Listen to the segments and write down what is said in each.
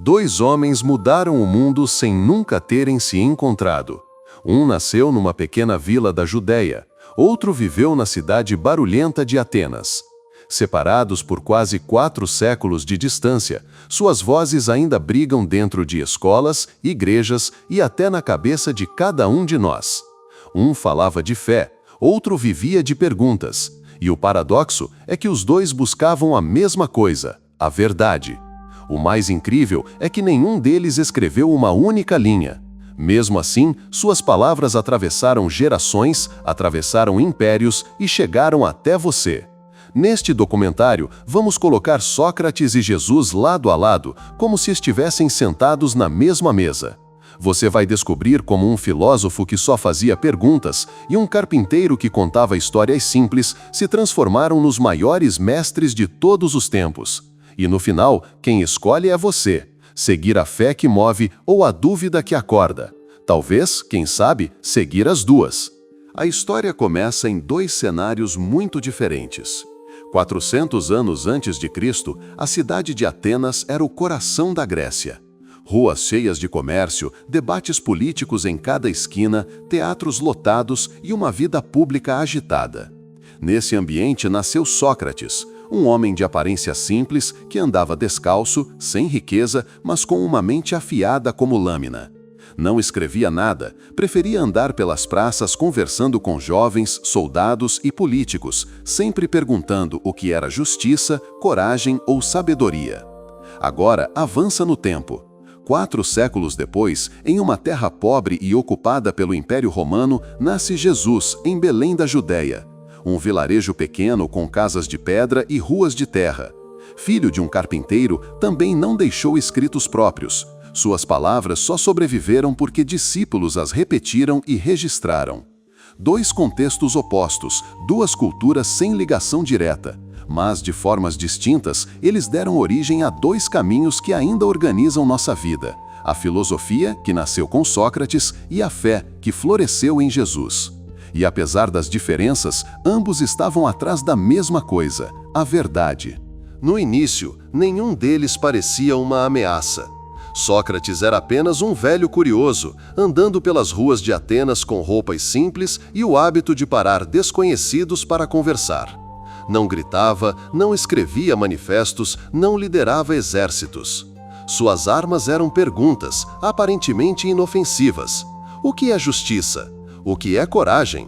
Dois homens mudaram o mundo sem nunca terem se encontrado. Um nasceu numa pequena vila da Judéia, outro viveu na cidade barulhenta de Atenas. Separados por quase 4 séculos de distância, suas vozes ainda brigam dentro de escolas, igrejas e até na cabeça de cada um de nós. Um falava de fé, outro vivia de perguntas, e o paradoxo é que os dois buscavam a mesma coisa, a verdade. O mais incrível é que nenhum deles escreveu uma única linha. Mesmo assim, suas palavras atravessaram gerações, atravessaram impérios e chegaram até você. Neste documentário, vamos colocar Sócrates e Jesus lado a lado, como se estivessem sentados na mesma mesa. Você vai descobrir como um filósofo que só fazia perguntas e um carpinteiro que contava histórias simples se transformaram nos maiores mestres de todos os tempos. E no final, quem escolhe é você. Seguir a fé que move ou a dúvida que acorda. Talvez, quem sabe, seguir as duas. A história começa em 2 cenários muito diferentes. 400 anos antes de Cristo, a cidade de Atenas era o coração da Grécia. Ruas cheias de comércio, debates políticos em cada esquina, teatros lotados e uma vida pública agitada. Nesse ambiente nasceu Sócrates, um homem de aparência simples que andava descalço, sem riqueza, mas com uma mente afiada como lâmina. Não escrevia nada, preferia andar pelas praças conversando com jovens, soldados e políticos, sempre perguntando o que era justiça, coragem ou sabedoria. Agora avança no tempo. 4 séculos depois, em uma terra pobre e ocupada pelo Império Romano, nasce Jesus, em Belém da Judéia. Um vilarejo pequeno com casas de pedra e ruas de terra. Filho de um carpinteiro, também não deixou escritos próprios. Suas palavras só sobreviveram porque discípulos as repetiram e registraram. 2 contextos opostos, 2 culturas sem ligação direta. Mas, de formas distintas, eles deram origem a 2 caminhos que ainda organizam nossa vida. A filosofia, que nasceu com Sócrates, e a fé, que floresceu em Jesus. E apesar das diferenças, ambos estavam atrás da mesma coisa, a verdade. No início, nenhum deles parecia uma ameaça. Sócrates era apenas um velho curioso, andando pelas ruas de Atenas com roupas simples e o hábito de parar desconhecidos para conversar. Não gritava, não escrevia manifestos, não liderava exércitos. Suas armas eram perguntas, aparentemente inofensivas. O que é justiça? O que é coragem?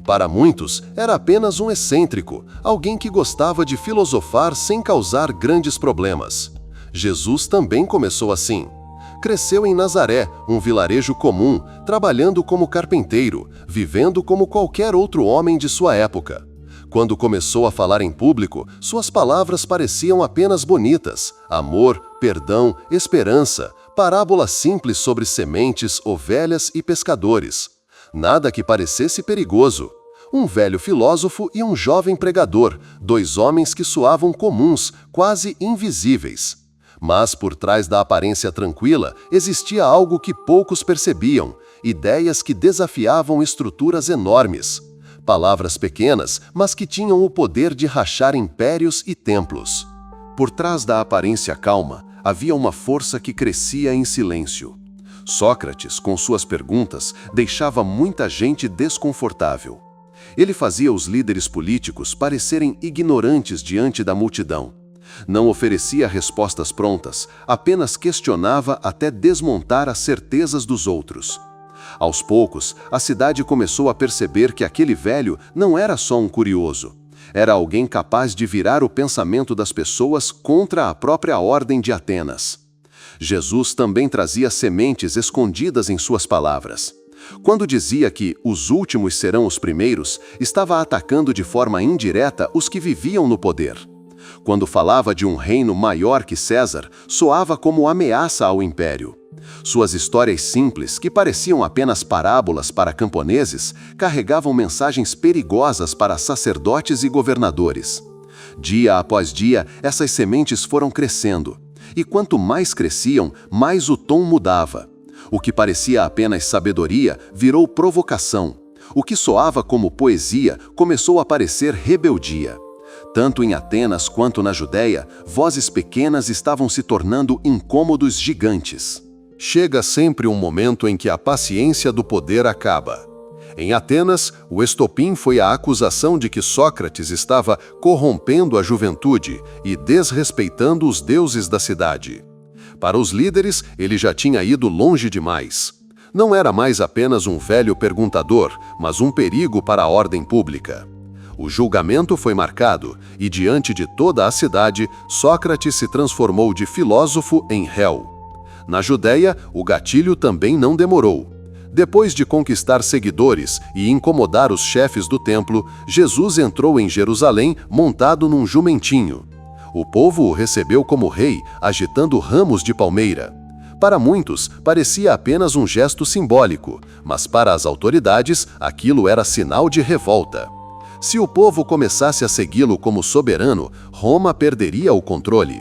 Para muitos, era apenas um excêntrico, alguém que gostava de filosofar sem causar grandes problemas. Jesus também começou assim. Cresceu em Nazaré, um vilarejo comum, trabalhando como carpinteiro, vivendo como qualquer outro homem de sua época. Quando começou a falar em público, suas palavras pareciam apenas bonitas: amor, perdão, esperança, parábolas simples sobre sementes, ovelhas e pescadores. Nada que parecesse perigoso. Um velho filósofo e um jovem pregador, 2 homens que soavam comuns, quase invisíveis. Mas por trás da aparência tranquila, existia algo que poucos percebiam: ideias que desafiavam estruturas enormes. Palavras pequenas, mas que tinham o poder de rachar impérios e templos. Por trás da aparência calma, havia uma força que crescia em silêncio. Sócrates, com suas perguntas, deixava muita gente desconfortável. Ele fazia os líderes políticos parecerem ignorantes diante da multidão. Não oferecia respostas prontas, apenas questionava até desmontar as certezas dos outros. Aos poucos, a cidade começou a perceber que aquele velho não era só um curioso. Era alguém capaz de virar o pensamento das pessoas contra a própria ordem de Atenas. Jesus também trazia sementes escondidas em suas palavras. Quando dizia que os últimos serão os primeiros, estava atacando de forma indireta os que viviam no poder. Quando falava de um reino maior que César, soava como ameaça ao império. Suas histórias simples, que pareciam apenas parábolas para camponeses, carregavam mensagens perigosas para sacerdotes e governadores. Dia após dia, essas sementes foram crescendo. E quanto mais cresciam, mais o tom mudava. O que parecia apenas sabedoria virou provocação. O que soava como poesia começou a parecer rebeldia. Tanto em Atenas quanto na Judéia, vozes pequenas estavam se tornando incômodos gigantes. Chega sempre um momento em que a paciência do poder acaba. Em Atenas, o estopim foi a acusação de que Sócrates estava corrompendo a juventude e desrespeitando os deuses da cidade. Para os líderes, ele já tinha ido longe demais. Não era mais apenas um velho perguntador, mas um perigo para a ordem pública. O julgamento foi marcado e, diante de toda a cidade, Sócrates se transformou de filósofo em réu. Na Judéia, o gatilho também não demorou. Depois de conquistar seguidores e incomodar os chefes do templo, Jesus entrou em Jerusalém montado num jumentinho. O povo o recebeu como rei, agitando ramos de palmeira. Para muitos, parecia apenas um gesto simbólico, mas para as autoridades, aquilo era sinal de revolta. Se o povo começasse a segui-lo como soberano, Roma perderia o controle.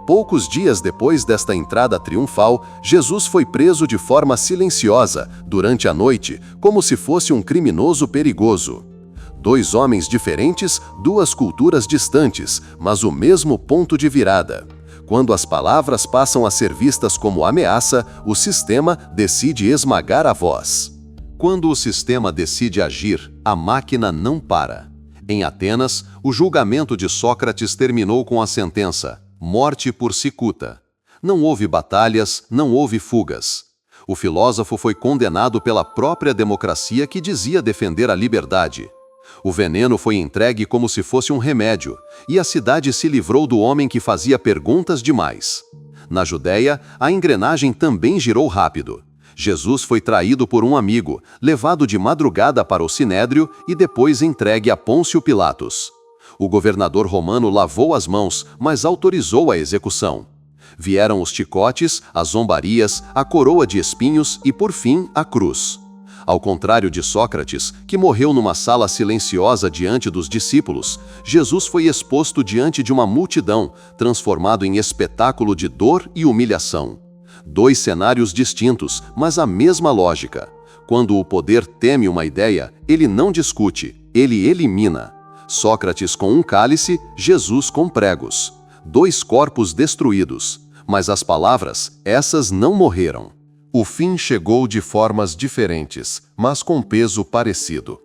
Poucos dias depois desta entrada triunfal, Jesus foi preso de forma silenciosa, durante a noite, como se fosse um criminoso perigoso. 2 homens diferentes, 2 culturas distantes, mas o mesmo ponto de virada. Quando as palavras passam a ser vistas como ameaça, o sistema decide esmagar a voz. Quando o sistema decide agir, a máquina não para. Em Atenas, o julgamento de Sócrates terminou com a sentença: morte por cicuta. Não houve batalhas, não houve fugas. O filósofo foi condenado pela própria democracia que dizia defender a liberdade. O veneno foi entregue como se fosse um remédio, e a cidade se livrou do homem que fazia perguntas demais. Na Judéia, a engrenagem também girou rápido. Jesus foi traído por um amigo, levado de madrugada para o Sinédrio e depois entregue a Pôncio Pilatos. O governador romano lavou as mãos, mas autorizou a execução. Vieram os chicotes, as zombarias, a coroa de espinhos e, por fim, a cruz. Ao contrário de Sócrates, que morreu numa sala silenciosa diante dos discípulos, Jesus foi exposto diante de uma multidão, transformado em espetáculo de dor e humilhação. 2 cenários distintos, mas a mesma lógica. Quando o poder teme uma ideia, ele não discute, ele elimina. Sócrates com um cálice, Jesus com pregos. 2 corpos destruídos, mas as palavras, essas não morreram. O fim chegou de formas diferentes, mas com peso parecido.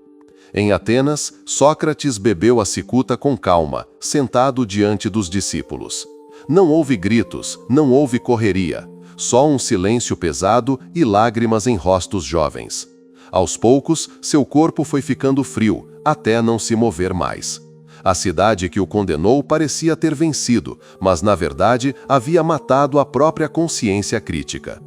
Em Atenas, Sócrates bebeu a cicuta com calma, sentado diante dos discípulos. Não houve gritos, não houve correria, só um silêncio pesado e lágrimas em rostos jovens. Aos poucos, seu corpo foi ficando frio, até não se mover mais. A cidade que o condenou parecia ter vencido, mas na verdade havia matado a própria consciência crítica.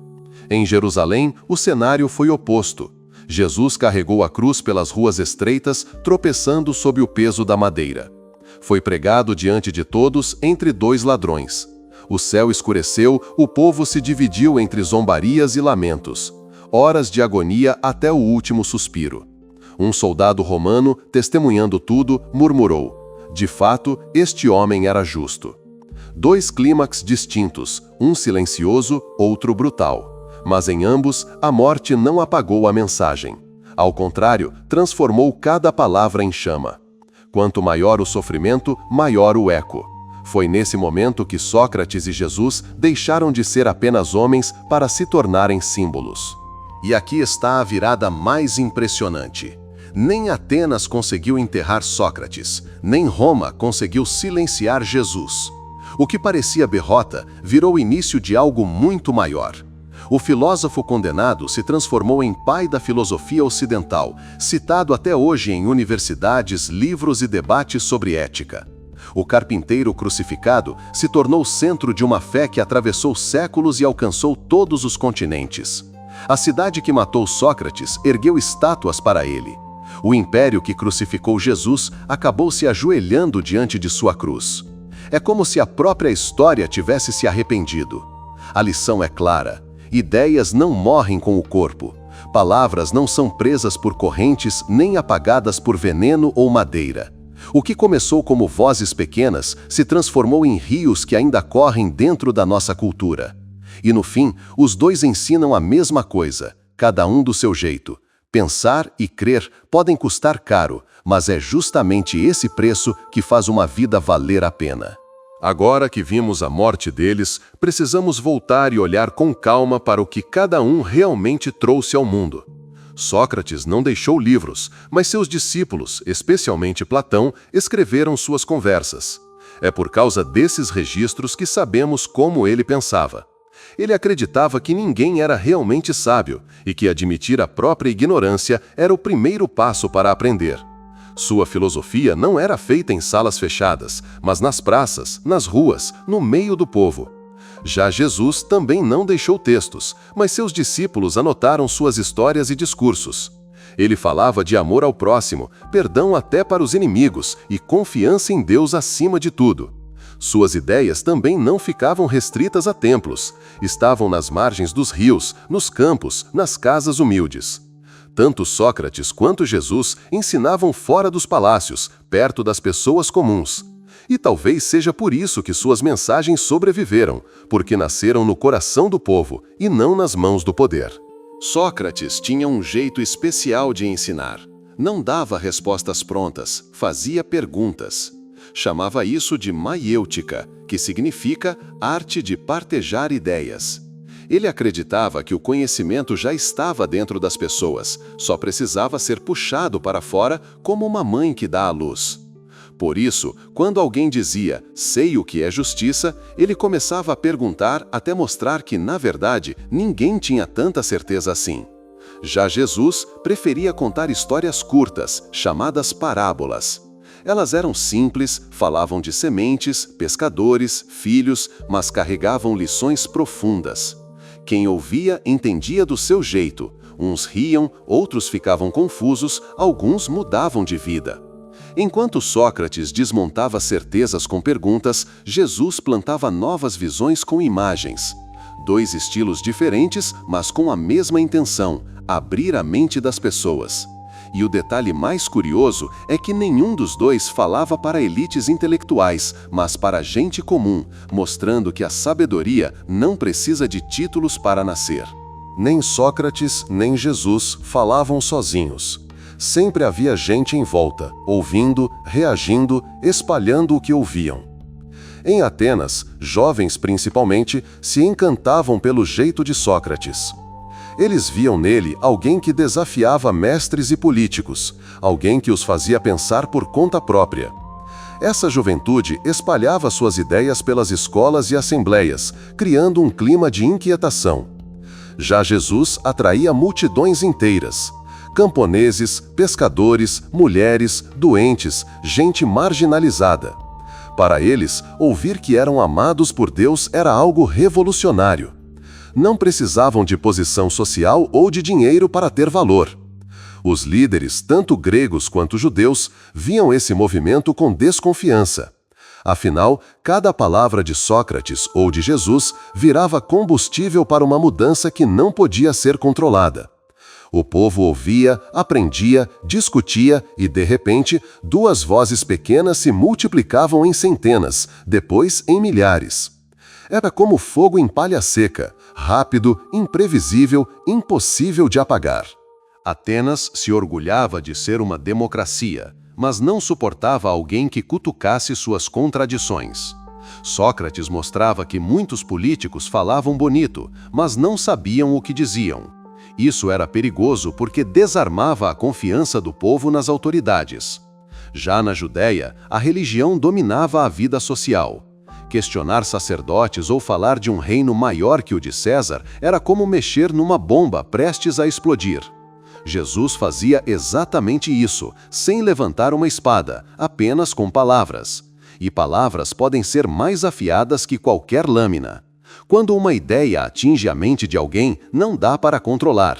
Em Jerusalém, o cenário foi oposto. Jesus carregou a cruz pelas ruas estreitas, tropeçando sob o peso da madeira. Foi pregado diante de todos entre 2 ladrões. O céu escureceu, o povo se dividiu entre zombarias e lamentos. Horas de agonia até o último suspiro. Um soldado romano, testemunhando tudo, murmurou: de fato, este homem era justo. 2 clímax distintos, um silencioso, outro brutal. Mas em ambos, a morte não apagou a mensagem. Ao contrário, transformou cada palavra em chama. Quanto maior o sofrimento, maior o eco. Foi nesse momento que Sócrates e Jesus deixaram de ser apenas homens para se tornarem símbolos. E aqui está a virada mais impressionante. Nem Atenas conseguiu enterrar Sócrates, nem Roma conseguiu silenciar Jesus. O que parecia derrota virou início de algo muito maior. O filósofo condenado se transformou em pai da filosofia ocidental, citado até hoje em universidades, livros e debates sobre ética. O carpinteiro crucificado se tornou centro de uma fé que atravessou séculos e alcançou todos os continentes. A cidade que matou Sócrates ergueu estátuas para ele. O império que crucificou Jesus acabou se ajoelhando diante de sua cruz. É como se a própria história tivesse se arrependido. A lição é clara. Ideias não morrem com o corpo. Palavras não são presas por correntes nem apagadas por veneno ou madeira. O que começou como vozes pequenas se transformou em rios que ainda correm dentro da nossa cultura. E no fim, os 2 ensinam a mesma coisa, cada um do seu jeito: Pensar e crer podem custar caro, mas é justamente esse preço que faz uma vida valer a pena. Agora que vimos a morte deles, precisamos voltar e olhar com calma para o que cada um realmente trouxe ao mundo. Sócrates não deixou livros, mas seus discípulos, especialmente Platão, escreveram suas conversas. É por causa desses registros que sabemos como ele pensava. Ele acreditava que ninguém era realmente sábio e que admitir a própria ignorância era o primeiro passo para aprender. Sua filosofia não era feita em salas fechadas, mas nas praças, nas ruas, no meio do povo. Já Jesus também não deixou textos, mas seus discípulos anotaram suas histórias e discursos. Ele falava de amor ao próximo, perdão até para os inimigos e confiança em Deus acima de tudo. Suas ideias também não ficavam restritas a templos. Estavam nas margens dos rios, nos campos, nas casas humildes. Tanto Sócrates quanto Jesus ensinavam fora dos palácios, perto das pessoas comuns. E talvez seja por isso que suas mensagens sobreviveram, porque nasceram no coração do povo e não nas mãos do poder. Sócrates tinha um jeito especial de ensinar. Não dava respostas prontas, fazia perguntas. Chamava isso de maiêutica, que significa arte de partejar ideias. Ele acreditava que o conhecimento já estava dentro das pessoas, só precisava ser puxado para fora como uma mãe que dá à luz. Por isso, quando alguém dizia, sei o que é justiça, ele começava a perguntar até mostrar que, na verdade, ninguém tinha tanta certeza assim. Já Jesus preferia contar histórias curtas, chamadas parábolas. Elas eram simples, falavam de sementes, pescadores, filhos, mas carregavam lições profundas. Quem ouvia entendia do seu jeito. Uns riam, outros ficavam confusos, alguns mudavam de vida. Enquanto Sócrates desmontava certezas com perguntas, Jesus plantava novas visões com imagens. Dois estilos diferentes, mas com a mesma intenção: abrir a mente das pessoas. E o detalhe mais curioso é que nenhum dos dois falava para elites intelectuais, mas para gente comum, mostrando que a sabedoria não precisa de títulos para nascer. Nem Sócrates, nem Jesus falavam sozinhos. Sempre havia gente em volta, ouvindo, reagindo, espalhando o que ouviam. Em Atenas, jovens principalmente, se encantavam pelo jeito de Sócrates. Eles viam nele alguém que desafiava mestres e políticos, alguém que os fazia pensar por conta própria. Essa juventude espalhava suas ideias pelas escolas e assembleias, criando um clima de inquietação. Já Jesus atraía multidões inteiras. Camponeses, pescadores, mulheres, doentes, gente marginalizada. Para eles, ouvir que eram amados por Deus era algo revolucionário. Não precisavam de posição social ou de dinheiro para ter valor. Os líderes, tanto gregos quanto judeus, viam esse movimento com desconfiança. Afinal, cada palavra de Sócrates ou de Jesus virava combustível para uma mudança que não podia ser controlada. O povo ouvia, aprendia, discutia e, de repente, duas vozes pequenas se multiplicavam em centenas, depois em milhares. Era como fogo em palha seca, rápido, imprevisível, impossível de apagar. Atenas se orgulhava de ser uma democracia, mas não suportava alguém que cutucasse suas contradições. Sócrates mostrava que muitos políticos falavam bonito, mas não sabiam o que diziam. Isso era perigoso porque desarmava a confiança do povo nas autoridades. Já na Judéia, a religião dominava a vida social. Questionar sacerdotes ou falar de um reino maior que o de César era como mexer numa bomba prestes a explodir. Jesus fazia exatamente isso, sem levantar uma espada, apenas com palavras. E palavras podem ser mais afiadas que qualquer lâmina. Quando uma ideia atinge a mente de alguém, não dá para controlar.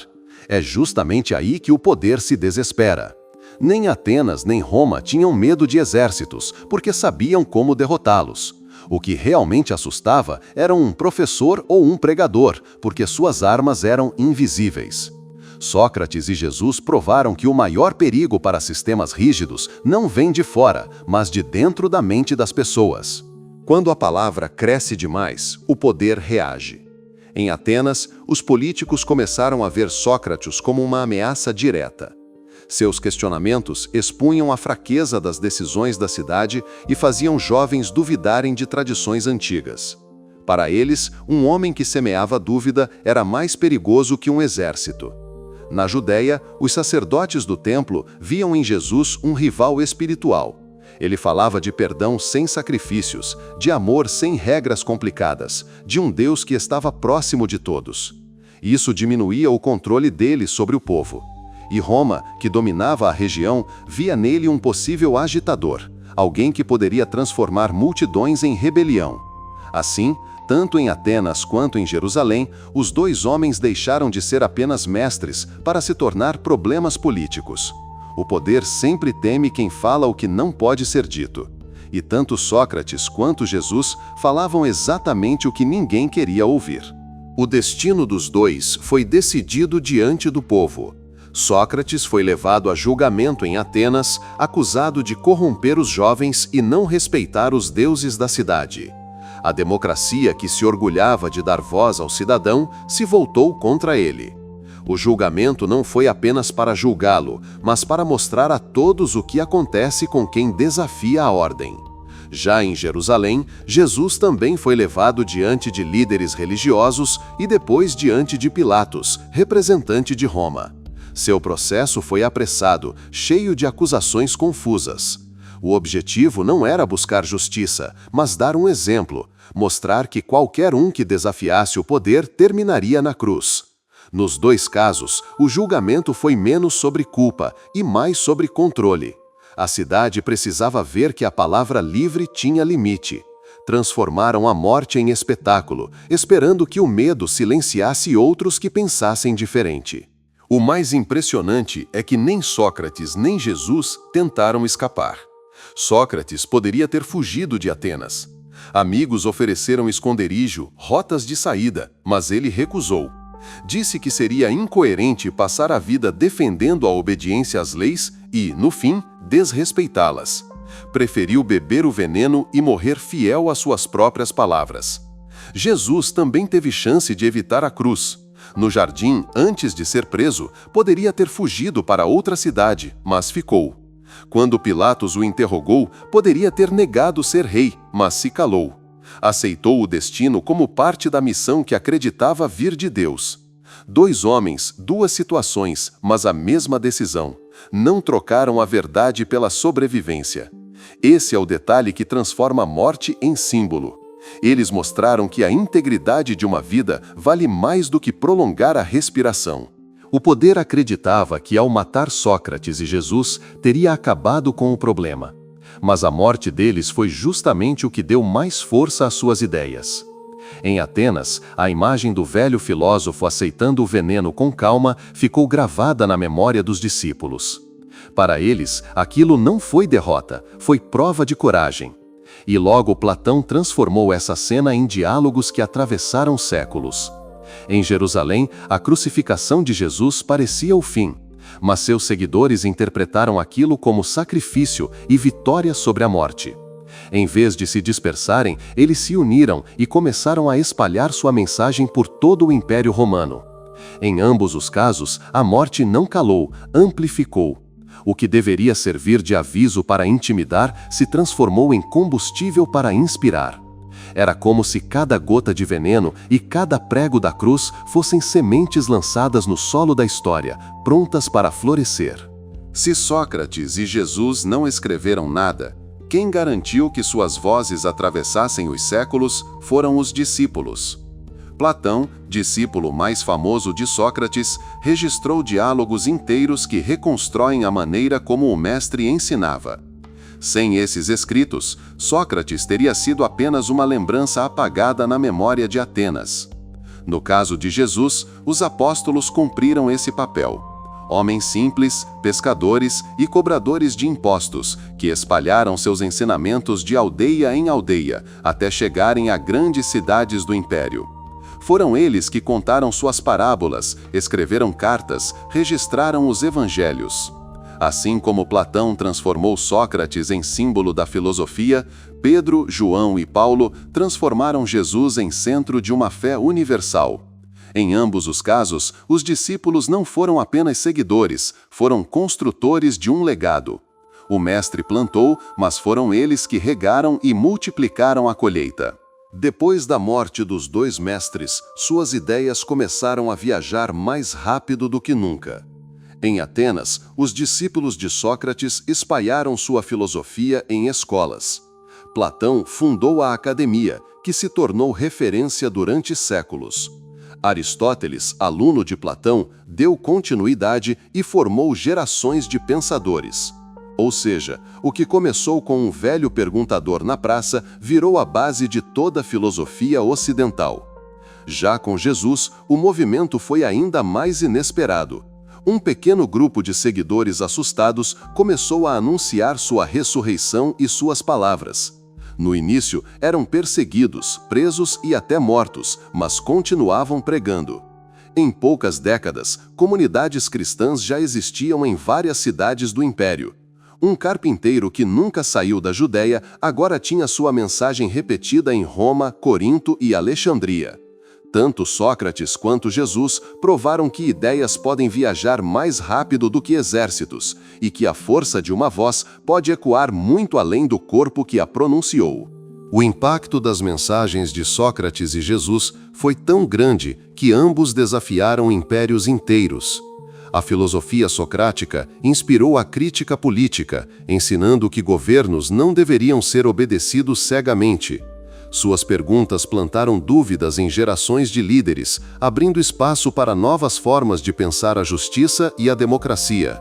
É justamente aí que o poder se desespera. Nem Atenas nem Roma tinham medo de exércitos, porque sabiam como derrotá-los. O que realmente assustava era um professor ou um pregador, porque suas armas eram invisíveis. Sócrates e Jesus provaram que o maior perigo para sistemas rígidos não vem de fora, mas de dentro da mente das pessoas. Quando a palavra cresce demais, o poder reage. Em Atenas, os políticos começaram a ver Sócrates como uma ameaça direta. Seus questionamentos expunham a fraqueza das decisões da cidade e faziam jovens duvidarem de tradições antigas. Para eles, um homem que semeava dúvida era mais perigoso que um exército. Na Judéia, os sacerdotes do templo viam em Jesus um rival espiritual. Ele falava de perdão sem sacrifícios, de amor sem regras complicadas, de um Deus que estava próximo de todos. Isso diminuía o controle dele sobre o povo. E Roma, que dominava a região, via nele um possível agitador, alguém que poderia transformar multidões em rebelião. Assim, tanto em Atenas quanto em Jerusalém, os dois homens deixaram de ser apenas mestres para se tornar problemas políticos. O poder sempre teme quem fala o que não pode ser dito. E tanto Sócrates quanto Jesus falavam exatamente o que ninguém queria ouvir. O destino dos dois foi decidido diante do povo. Sócrates foi levado a julgamento em Atenas, acusado de corromper os jovens e não respeitar os deuses da cidade. A democracia que se orgulhava de dar voz ao cidadão se voltou contra ele. O julgamento não foi apenas para julgá-lo, mas para mostrar a todos o que acontece com quem desafia a ordem. Já em Jerusalém, Jesus também foi levado diante de líderes religiosos e depois diante de Pilatos, representante de Roma. Seu processo foi apressado, cheio de acusações confusas. O objetivo não era buscar justiça, mas dar um exemplo, mostrar que qualquer um que desafiasse o poder terminaria na cruz. Nos dois casos, o julgamento foi menos sobre culpa e mais sobre controle. A cidade precisava ver que a palavra livre tinha limite. Transformaram a morte em espetáculo, esperando que o medo silenciasse outros que pensassem diferente. O mais impressionante é que nem Sócrates nem Jesus tentaram escapar. Sócrates poderia ter fugido de Atenas. Amigos ofereceram esconderijo, rotas de saída, mas ele recusou. Disse que seria incoerente passar a vida defendendo a obediência às leis e, no fim, desrespeitá-las. Preferiu beber o veneno e morrer fiel às suas próprias palavras. Jesus também teve chance de evitar a cruz. No jardim, antes de ser preso, poderia ter fugido para outra cidade, mas ficou. Quando Pilatos o interrogou, poderia ter negado ser rei, mas se calou. Aceitou o destino como parte da missão que acreditava vir de Deus. Dois homens, duas situações, mas a mesma decisão. Não trocaram a verdade pela sobrevivência. Esse é o detalhe que transforma a morte em símbolo. Eles mostraram que a integridade de uma vida vale mais do que prolongar a respiração. O poder acreditava que, ao matar Sócrates e Jesus, teria acabado com o problema. Mas a morte deles foi justamente o que deu mais força às suas ideias. Em Atenas, a imagem do velho filósofo aceitando o veneno com calma ficou gravada na memória dos discípulos. Para eles, aquilo não foi derrota, foi prova de coragem. E logo Platão transformou essa cena em diálogos que atravessaram séculos. Em Jerusalém, a crucificação de Jesus parecia o fim, mas seus seguidores interpretaram aquilo como sacrifício e vitória sobre a morte. Em vez de se dispersarem, eles se uniram e começaram a espalhar sua mensagem por todo o Império Romano. Em ambos os casos, a morte não calou, amplificou. O que deveria servir de aviso para intimidar se transformou em combustível para inspirar. Era como se cada gota de veneno e cada prego da cruz fossem sementes lançadas no solo da história, prontas para florescer. Se Sócrates e Jesus não escreveram nada, quem garantiu que suas vozes atravessassem os séculos foram os discípulos. Platão, discípulo mais famoso de Sócrates, registrou diálogos inteiros que reconstroem a maneira como o mestre ensinava. Sem esses escritos, Sócrates teria sido apenas uma lembrança apagada na memória de Atenas. No caso de Jesus, os apóstolos cumpriram esse papel. Homens simples, pescadores e cobradores de impostos, que espalharam seus ensinamentos de aldeia em aldeia, até chegarem a grandes cidades do império. Foram eles que contaram suas parábolas, escreveram cartas, registraram os evangelhos. Assim como Platão transformou Sócrates em símbolo da filosofia, Pedro, João e Paulo transformaram Jesus em centro de uma fé universal. Em ambos os casos, os discípulos não foram apenas seguidores, foram construtores de um legado. O mestre plantou, mas foram eles que regaram e multiplicaram a colheita. Depois da morte dos dois mestres, suas ideias começaram a viajar mais rápido do que nunca. Em Atenas, os discípulos de Sócrates espalharam sua filosofia em escolas. Platão fundou a academia, que se tornou referência durante séculos. Aristóteles, aluno de Platão, deu continuidade e formou gerações de pensadores. Ou seja, o que começou com um velho perguntador na praça virou a base de toda a filosofia ocidental. Já com Jesus, o movimento foi ainda mais inesperado. Um pequeno grupo de seguidores assustados começou a anunciar sua ressurreição e suas palavras. No início, eram perseguidos, presos e até mortos, mas continuavam pregando. Em poucas décadas, comunidades cristãs já existiam em várias cidades do Império. Um carpinteiro que nunca saiu da Judéia agora tinha sua mensagem repetida em Roma, Corinto e Alexandria. Tanto Sócrates quanto Jesus provaram que ideias podem viajar mais rápido do que exércitos e que a força de uma voz pode ecoar muito além do corpo que a pronunciou. O impacto das mensagens de Sócrates e Jesus foi tão grande que ambos desafiaram impérios inteiros. A filosofia socrática inspirou a crítica política, ensinando que governos não deveriam ser obedecidos cegamente. Suas perguntas plantaram dúvidas em gerações de líderes, abrindo espaço para novas formas de pensar a justiça e a democracia.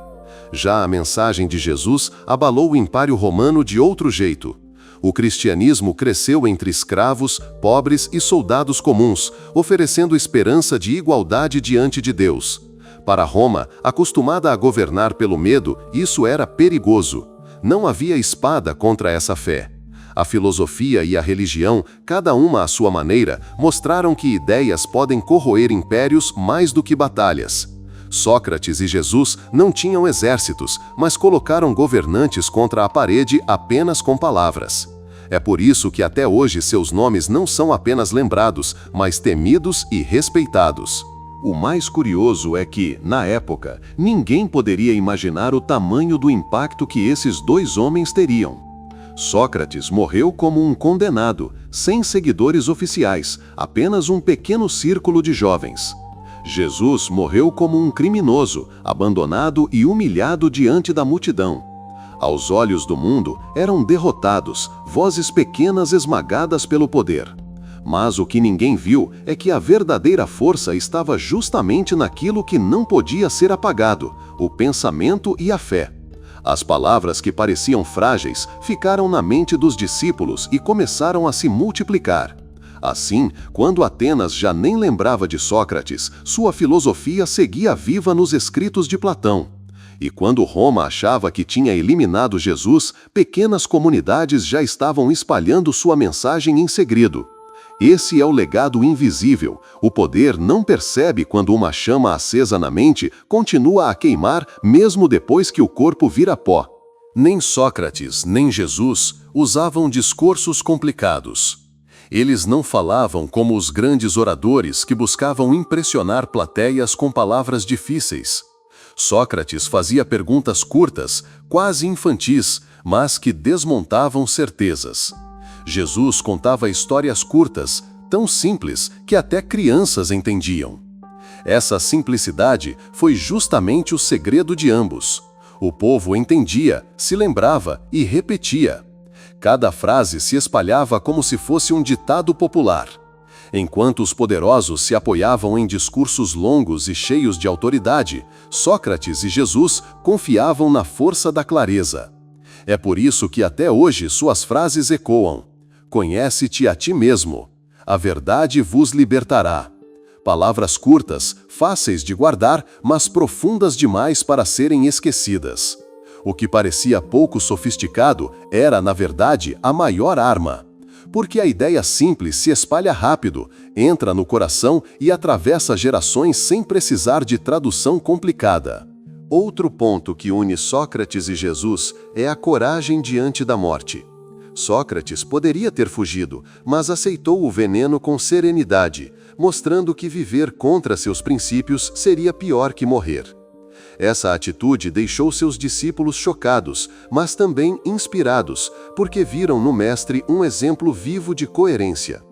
Já a mensagem de Jesus abalou o Império Romano de outro jeito. O cristianismo cresceu entre escravos, pobres e soldados comuns, oferecendo esperança de igualdade diante de Deus. Para Roma, acostumada a governar pelo medo, isso era perigoso. Não havia espada contra essa fé. A filosofia e a religião, cada uma à sua maneira, mostraram que ideias podem corroer impérios mais do que batalhas. Sócrates e Jesus não tinham exércitos, mas colocaram governantes contra a parede apenas com palavras. É por isso que até hoje seus nomes não são apenas lembrados, mas temidos e respeitados. O mais curioso é que, na época, ninguém poderia imaginar o tamanho do impacto que esses dois homens teriam. Sócrates morreu como um condenado, sem seguidores oficiais, apenas um pequeno círculo de jovens. Jesus morreu como um criminoso, abandonado e humilhado diante da multidão. Aos olhos do mundo, eram derrotados, vozes pequenas esmagadas pelo poder. Mas o que ninguém viu é que a verdadeira força estava justamente naquilo que não podia ser apagado, o pensamento e a fé. As palavras que pareciam frágeis ficaram na mente dos discípulos e começaram a se multiplicar. Assim, quando Atenas já nem lembrava de Sócrates, sua filosofia seguia viva nos escritos de Platão. E quando Roma achava que tinha eliminado Jesus, pequenas comunidades já estavam espalhando sua mensagem em segredo. Esse é o legado invisível. O poder não percebe quando uma chama acesa na mente continua a queimar mesmo depois que o corpo vira pó. Nem Sócrates, nem Jesus usavam discursos complicados. Eles não falavam como os grandes oradores que buscavam impressionar plateias com palavras difíceis. Sócrates fazia perguntas curtas, quase infantis, mas que desmontavam certezas. Jesus contava histórias curtas, tão simples que até crianças entendiam. Essa simplicidade foi justamente o segredo de ambos. O povo entendia, se lembrava e repetia. Cada frase se espalhava como se fosse um ditado popular. Enquanto os poderosos se apoiavam em discursos longos e cheios de autoridade, Sócrates e Jesus confiavam na força da clareza. É por isso que até hoje suas frases ecoam. Conhece-te a ti mesmo. A verdade vos libertará. Palavras curtas, fáceis de guardar, mas profundas demais para serem esquecidas. O que parecia pouco sofisticado era, na verdade, a maior arma. Porque a ideia simples se espalha rápido, entra no coração e atravessa gerações sem precisar de tradução complicada. Outro ponto que une Sócrates e Jesus é a coragem diante da morte. Sócrates poderia ter fugido, mas aceitou o veneno com serenidade, mostrando que viver contra seus princípios seria pior que morrer. Essa atitude deixou seus discípulos chocados, mas também inspirados, porque viram no Mestre um exemplo vivo de coerência.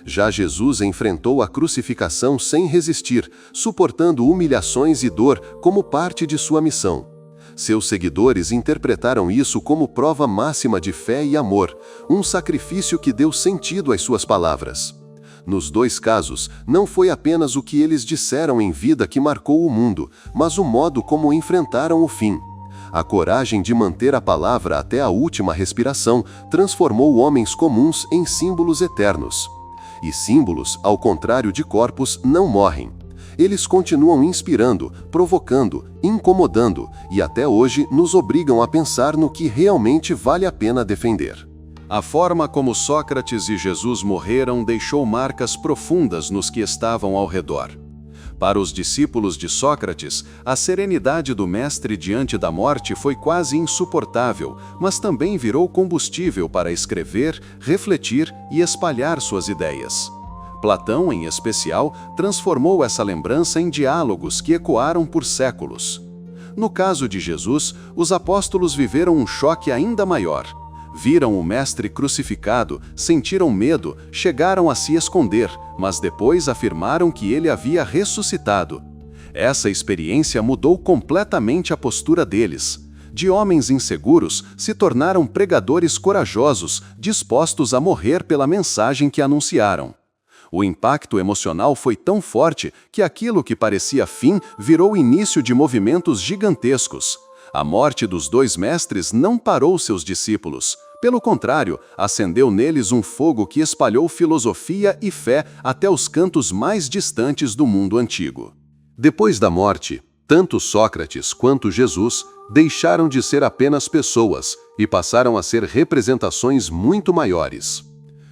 Já Jesus enfrentou a crucificação sem resistir, suportando humilhações e dor como parte de sua missão. Seus seguidores interpretaram isso como prova máxima de fé e amor, um sacrifício que deu sentido às suas palavras. Nos dois casos, não foi apenas o que eles disseram em vida que marcou o mundo, mas o modo como enfrentaram o fim. A coragem de manter a palavra até a última respiração transformou homens comuns em símbolos eternos. E símbolos, ao contrário de corpos, não morrem. Eles continuam inspirando, provocando, incomodando e até hoje nos obrigam a pensar no que realmente vale a pena defender. A forma como Sócrates e Jesus morreram deixou marcas profundas nos que estavam ao redor. Para os discípulos de Sócrates, a serenidade do mestre diante da morte foi quase insuportável, mas também virou combustível para escrever, refletir e espalhar suas ideias. Platão, em especial, transformou essa lembrança em diálogos que ecoaram por séculos. No caso de Jesus, os apóstolos viveram um choque ainda maior. Viram o Mestre crucificado, sentiram medo, chegaram a se esconder, mas depois afirmaram que ele havia ressuscitado. Essa experiência mudou completamente a postura deles. De homens inseguros, se tornaram pregadores corajosos, dispostos a morrer pela mensagem que anunciaram. O impacto emocional foi tão forte que aquilo que parecia fim virou início de movimentos gigantescos. A morte dos dois mestres não parou seus discípulos. Pelo contrário, acendeu neles um fogo que espalhou filosofia e fé até os cantos mais distantes do mundo antigo. Depois da morte, tanto Sócrates quanto Jesus deixaram de ser apenas pessoas e passaram a ser representações muito maiores.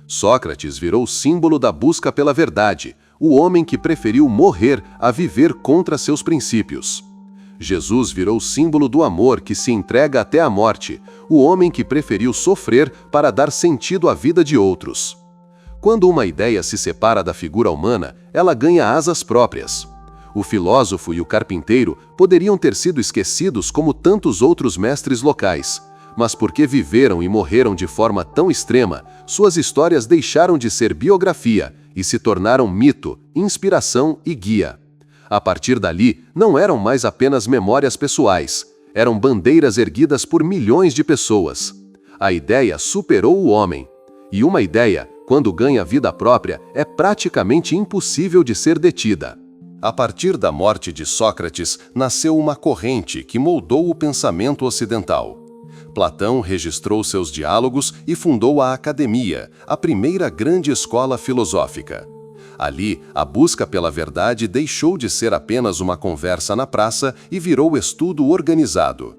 Sócrates virou símbolo da busca pela verdade, o homem que preferiu morrer a viver contra seus princípios. Jesus virou símbolo do amor que se entrega até a morte, o homem que preferiu sofrer para dar sentido à vida de outros. Quando uma ideia se separa da figura humana, ela ganha asas próprias. O filósofo e o carpinteiro poderiam ter sido esquecidos como tantos outros mestres locais, mas porque viveram e morreram de forma tão extrema, suas histórias deixaram de ser biografia e se tornaram mito, inspiração e guia. A partir dali, não eram mais apenas memórias pessoais, eram bandeiras erguidas por milhões de pessoas. A ideia superou o homem. E uma ideia, quando ganha vida própria, é praticamente impossível de ser detida. A partir da morte de Sócrates, nasceu uma corrente que moldou o pensamento ocidental. Platão registrou seus diálogos e fundou a Academia, a primeira grande escola filosófica. Ali, a busca pela verdade deixou de ser apenas uma conversa na praça e virou estudo organizado.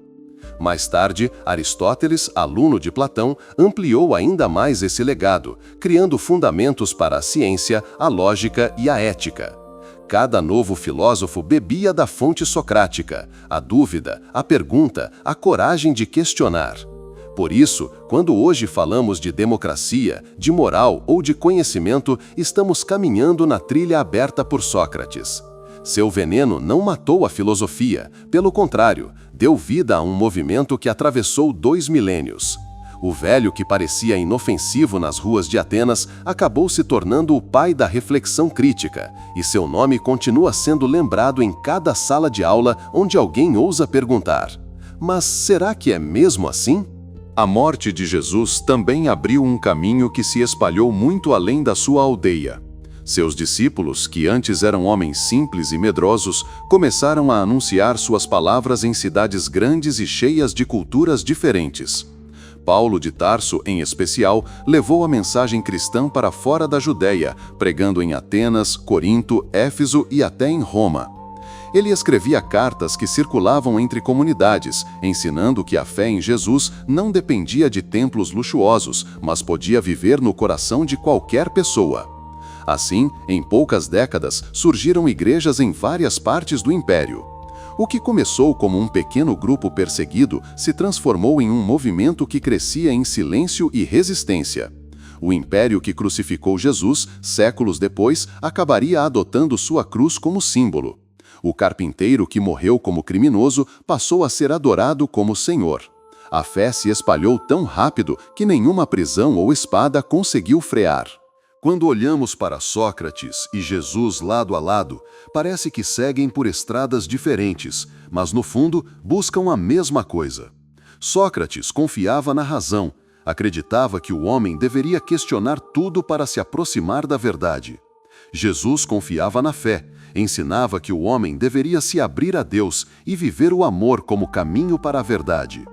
Mais tarde, Aristóteles, aluno de Platão, ampliou ainda mais esse legado, criando fundamentos para a ciência, a lógica e a ética. Cada novo filósofo bebia da fonte socrática, a dúvida, a pergunta, a coragem de questionar. Por isso, quando hoje falamos de democracia, de moral ou de conhecimento, estamos caminhando na trilha aberta por Sócrates. Seu veneno não matou a filosofia, pelo contrário, deu vida a um movimento que atravessou 2 milênios. O velho que parecia inofensivo nas ruas de Atenas acabou se tornando o pai da reflexão crítica, e seu nome continua sendo lembrado em cada sala de aula onde alguém ousa perguntar: mas será que é mesmo assim? A morte de Jesus também abriu um caminho que se espalhou muito além da sua aldeia. Seus discípulos, que antes eram homens simples e medrosos, começaram a anunciar suas palavras em cidades grandes e cheias de culturas diferentes. Paulo de Tarso, em especial, levou a mensagem cristã para fora da Judéia, pregando em Atenas, Corinto, Éfeso e até em Roma. Ele escrevia cartas que circulavam entre comunidades, ensinando que a fé em Jesus não dependia de templos luxuosos, mas podia viver no coração de qualquer pessoa. Assim, em poucas décadas, surgiram igrejas em várias partes do Império. O que começou como um pequeno grupo perseguido se transformou em um movimento que crescia em silêncio e resistência. O império que crucificou Jesus, séculos depois, acabaria adotando sua cruz como símbolo. O carpinteiro que morreu como criminoso passou a ser adorado como Senhor. A fé se espalhou tão rápido que nenhuma prisão ou espada conseguiu frear. Quando olhamos para Sócrates e Jesus lado a lado, parece que seguem por estradas diferentes, mas no fundo buscam a mesma coisa. Sócrates confiava na razão, acreditava que o homem deveria questionar tudo para se aproximar da verdade. Jesus confiava na fé, ensinava que o homem deveria se abrir a Deus e viver o amor como caminho para a verdade.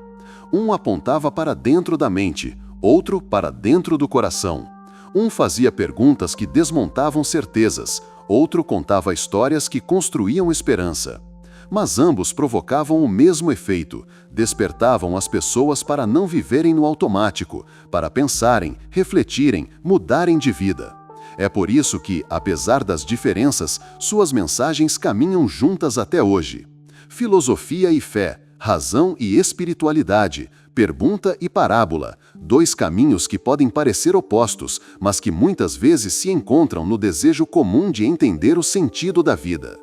Um apontava para dentro da mente, outro para dentro do coração. Um fazia perguntas que desmontavam certezas, outro contava histórias que construíam esperança. Mas ambos provocavam o mesmo efeito, despertavam as pessoas para não viverem no automático, para pensarem, refletirem, mudarem de vida. É por isso que, apesar das diferenças, suas mensagens caminham juntas até hoje. Filosofia e fé, razão e espiritualidade, pergunta e parábola, dois caminhos que podem parecer opostos, mas que muitas vezes se encontram no desejo comum de entender o sentido da vida.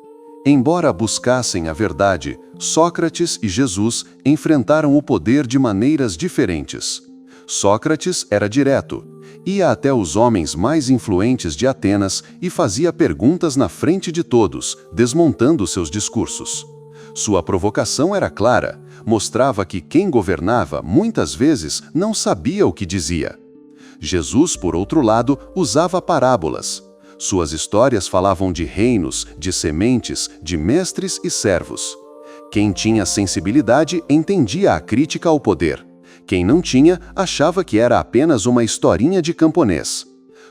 Embora buscassem a verdade, Sócrates e Jesus enfrentaram o poder de maneiras diferentes. Sócrates era direto, ia até os homens mais influentes de Atenas e fazia perguntas na frente de todos, desmontando seus discursos. Sua provocação era clara, mostrava que quem governava muitas vezes não sabia o que dizia. Jesus, por outro lado, usava parábolas. Suas histórias falavam de reinos, de sementes, de mestres e servos. Quem tinha sensibilidade entendia a crítica ao poder. Quem não tinha, achava que era apenas uma historinha de camponês.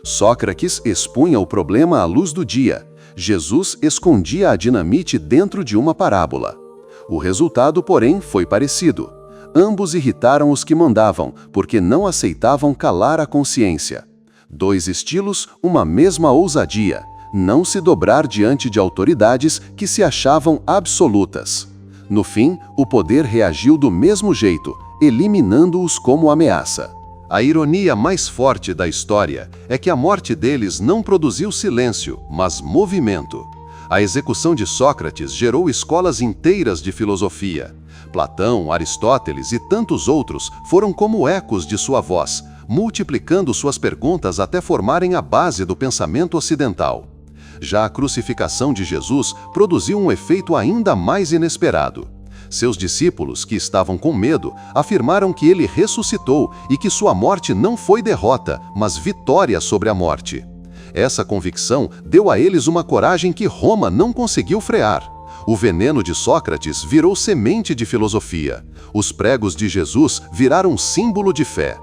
Sócrates expunha o problema à luz do dia. Jesus escondia a dinamite dentro de uma parábola. O resultado, porém, foi parecido. Ambos irritaram os que mandavam, porque não aceitavam calar a consciência. Dois estilos, uma mesma ousadia: não se dobrar diante de autoridades que se achavam absolutas. No fim, o poder reagiu do mesmo jeito, eliminando-os como ameaça. A ironia mais forte da história é que a morte deles não produziu silêncio, mas movimento. A execução de Sócrates gerou escolas inteiras de filosofia. Platão, Aristóteles e tantos outros foram como ecos de sua voz, multiplicando suas perguntas até formarem a base do pensamento ocidental. Já a crucificação de Jesus produziu um efeito ainda mais inesperado. Seus discípulos, que estavam com medo, afirmaram que ele ressuscitou e que sua morte não foi derrota, mas vitória sobre a morte. Essa convicção deu a eles uma coragem que Roma não conseguiu frear. O veneno de Sócrates virou semente de filosofia. Os pregos de Jesus viraram símbolo de fé.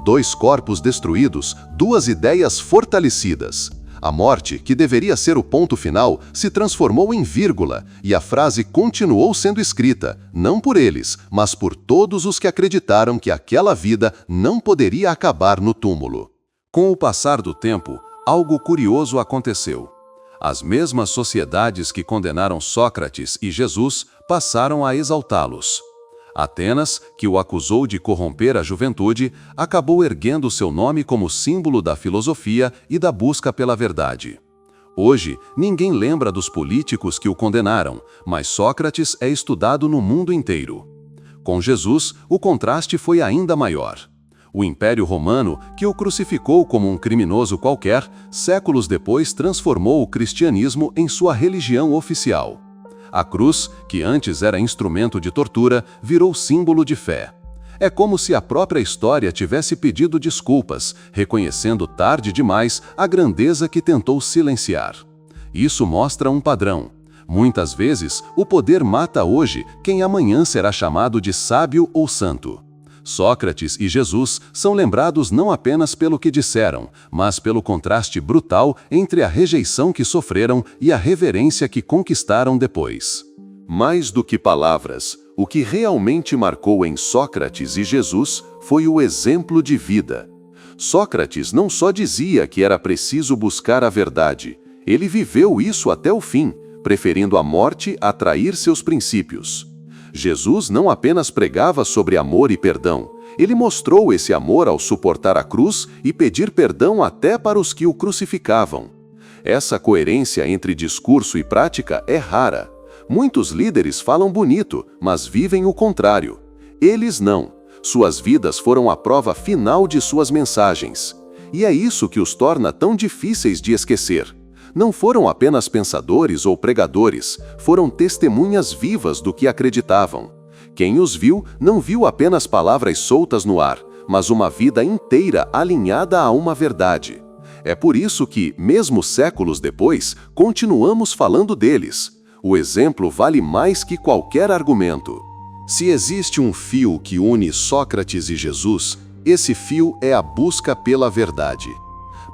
Dois corpos destruídos, duas ideias fortalecidas. A morte, que deveria ser o ponto final, se transformou em vírgula, e a frase continuou sendo escrita, não por eles, mas por todos os que acreditaram que aquela vida não poderia acabar no túmulo. Com o passar do tempo, algo curioso aconteceu. As mesmas sociedades que condenaram Sócrates e Jesus passaram a exaltá-los. Atenas, que o acusou de corromper a juventude, acabou erguendo seu nome como símbolo da filosofia e da busca pela verdade. Hoje, ninguém lembra dos políticos que o condenaram, mas Sócrates é estudado no mundo inteiro. Com Jesus, o contraste foi ainda maior. O Império Romano, que o crucificou como um criminoso qualquer, séculos depois transformou o cristianismo em sua religião oficial. A cruz, que antes era instrumento de tortura, virou símbolo de fé. É como se a própria história tivesse pedido desculpas, reconhecendo tarde demais a grandeza que tentou silenciar. Isso mostra um padrão. Muitas vezes, o poder mata hoje quem amanhã será chamado de sábio ou santo. Sócrates e Jesus são lembrados não apenas pelo que disseram, mas pelo contraste brutal entre a rejeição que sofreram e a reverência que conquistaram depois. Mais do que palavras, o que realmente marcou em Sócrates e Jesus foi o exemplo de vida. Sócrates não só dizia que era preciso buscar a verdade, ele viveu isso até o fim, preferindo a morte a trair seus princípios. Jesus não apenas pregava sobre amor e perdão, ele mostrou esse amor ao suportar a cruz e pedir perdão até para os que o crucificavam. Essa coerência entre discurso e prática é rara. Muitos líderes falam bonito, mas vivem o contrário. Eles não. Suas vidas foram a prova final de suas mensagens. E é isso que os torna tão difíceis de esquecer. Não foram apenas pensadores ou pregadores, foram testemunhas vivas do que acreditavam. Quem os viu, não viu apenas palavras soltas no ar, mas uma vida inteira alinhada a uma verdade. É por isso que, mesmo séculos depois, continuamos falando deles. O exemplo vale mais que qualquer argumento. Se existe um fio que une Sócrates e Jesus, esse fio é a busca pela verdade.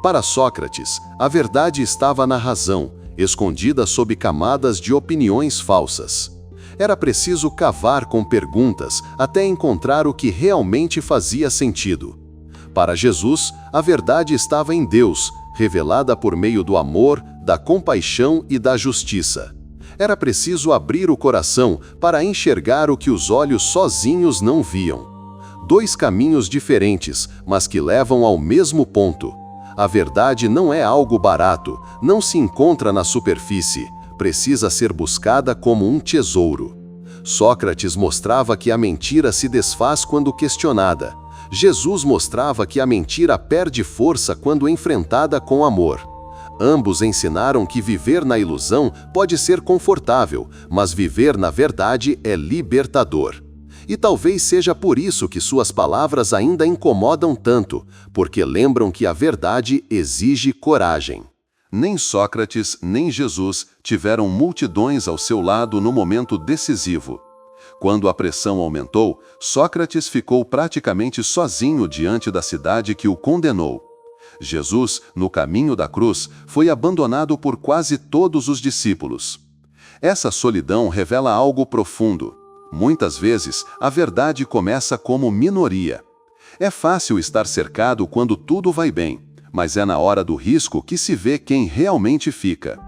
Para Sócrates, a verdade estava na razão, escondida sob camadas de opiniões falsas. Era preciso cavar com perguntas até encontrar o que realmente fazia sentido. Para Jesus, a verdade estava em Deus, revelada por meio do amor, da compaixão e da justiça. Era preciso abrir o coração para enxergar o que os olhos sozinhos não viam. Dois caminhos diferentes, mas que levam ao mesmo ponto. A verdade não é algo barato, não se encontra na superfície, precisa ser buscada como um tesouro. Sócrates mostrava que a mentira se desfaz quando questionada. Jesus mostrava que a mentira perde força quando enfrentada com amor. Ambos ensinaram que viver na ilusão pode ser confortável, mas viver na verdade é libertador. E talvez seja por isso que suas palavras ainda incomodam tanto, porque lembram que a verdade exige coragem. Nem Sócrates, nem Jesus tiveram multidões ao seu lado no momento decisivo. Quando a pressão aumentou, Sócrates ficou praticamente sozinho diante da cidade que o condenou. Jesus, no caminho da cruz, foi abandonado por quase todos os discípulos. Essa solidão revela algo profundo. Muitas vezes, a verdade começa como minoria. É fácil estar cercado quando tudo vai bem, mas é na hora do risco que se vê quem realmente fica.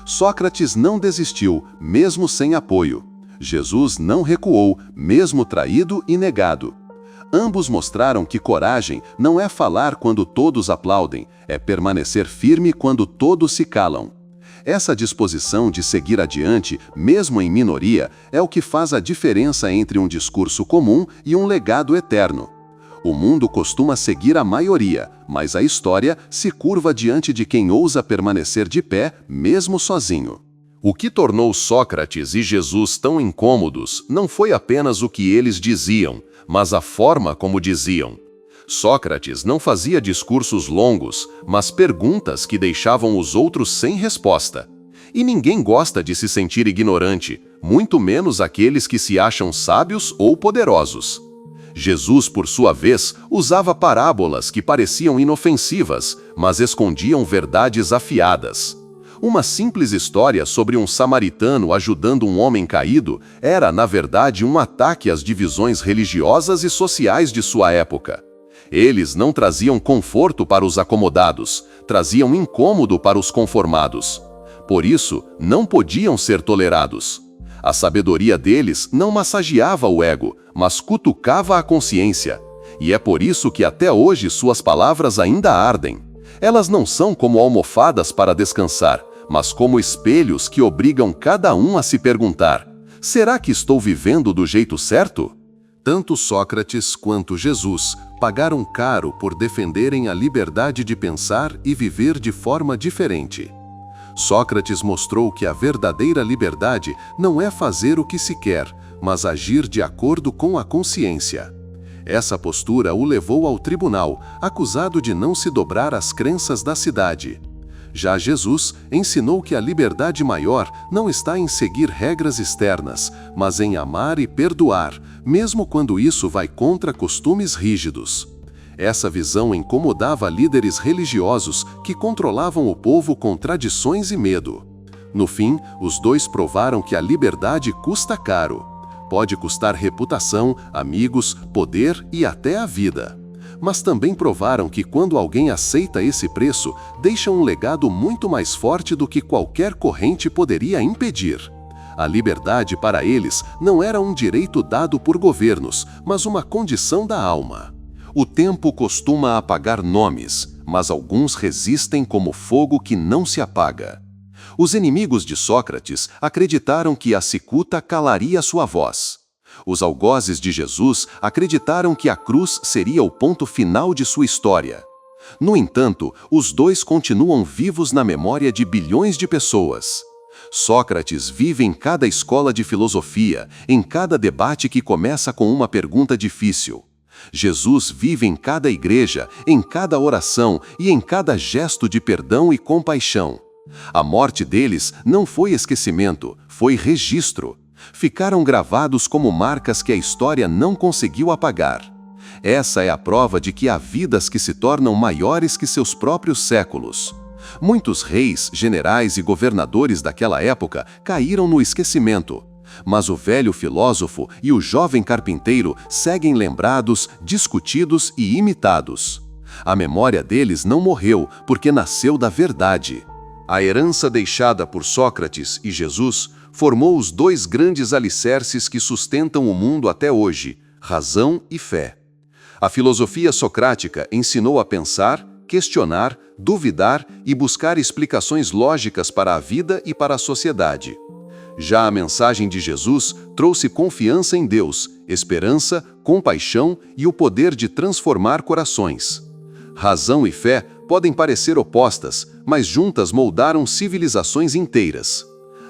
Sócrates não desistiu, mesmo sem apoio. Jesus não recuou, mesmo traído e negado. Ambos mostraram que coragem não é falar quando todos aplaudem, é permanecer firme quando todos se calam. Essa disposição de seguir adiante, mesmo em minoria, é o que faz a diferença entre um discurso comum e um legado eterno. O mundo costuma seguir a maioria, mas a história se curva diante de quem ousa permanecer de pé, mesmo sozinho. O que tornou Sócrates e Jesus tão incômodos não foi apenas o que eles diziam, mas a forma como diziam. Sócrates não fazia discursos longos, mas perguntas que deixavam os outros sem resposta. E ninguém gosta de se sentir ignorante, muito menos aqueles que se acham sábios ou poderosos. Jesus, por sua vez, usava parábolas que pareciam inofensivas, mas escondiam verdades afiadas. Uma simples história sobre um samaritano ajudando um homem caído era, na verdade, um ataque às divisões religiosas e sociais de sua época. Eles não traziam conforto para os acomodados, traziam incômodo para os conformados. Por isso, não podiam ser tolerados. A sabedoria deles não massageava o ego, mas cutucava a consciência. E é por isso que até hoje suas palavras ainda ardem. Elas não são como almofadas para descansar, mas como espelhos que obrigam cada um a se perguntar: será que estou vivendo do jeito certo? Tanto Sócrates quanto Jesus pagaram caro por defenderem a liberdade de pensar e viver de forma diferente. Sócrates mostrou que a verdadeira liberdade não é fazer o que se quer, mas agir de acordo com a consciência. Essa postura o levou ao tribunal, acusado de não se dobrar às crenças da cidade. Já Jesus ensinou que a liberdade maior não está em seguir regras externas, mas em amar e perdoar, mesmo quando isso vai contra costumes rígidos. Essa visão incomodava líderes religiosos que controlavam o povo com tradições e medo. No fim, os dois provaram que a liberdade custa caro. Pode custar reputação, amigos, poder e até a vida. Mas também provaram que quando alguém aceita esse preço, deixa um legado muito mais forte do que qualquer corrente poderia impedir. A liberdade para eles não era um direito dado por governos, mas uma condição da alma. O tempo costuma apagar nomes, mas alguns resistem como fogo que não se apaga. Os inimigos de Sócrates acreditaram que a cicuta calaria sua voz. Os algozes de Jesus acreditaram que a cruz seria o ponto final de sua história. No entanto, os dois continuam vivos na memória de bilhões de pessoas. Sócrates vive em cada escola de filosofia, em cada debate que começa com uma pergunta difícil. Jesus vive em cada igreja, em cada oração e em cada gesto de perdão e compaixão. A morte deles não foi esquecimento, foi registro. Ficaram gravados como marcas que a história não conseguiu apagar. Essa é a prova de que há vidas que se tornam maiores que seus próprios séculos. Muitos reis, generais e governadores daquela época caíram no esquecimento. Mas o velho filósofo e o jovem carpinteiro seguem lembrados, discutidos e imitados. A memória deles não morreu porque nasceu da verdade. A herança deixada por Sócrates e Jesus formou os dois grandes alicerces que sustentam o mundo até hoje: razão e fé. A filosofia socrática ensinou a pensar, questionar, duvidar e buscar explicações lógicas para a vida e para a sociedade. Já a mensagem de Jesus trouxe confiança em Deus, esperança, compaixão e o poder de transformar corações. Razão e fé podem parecer opostas, mas juntas moldaram civilizações inteiras.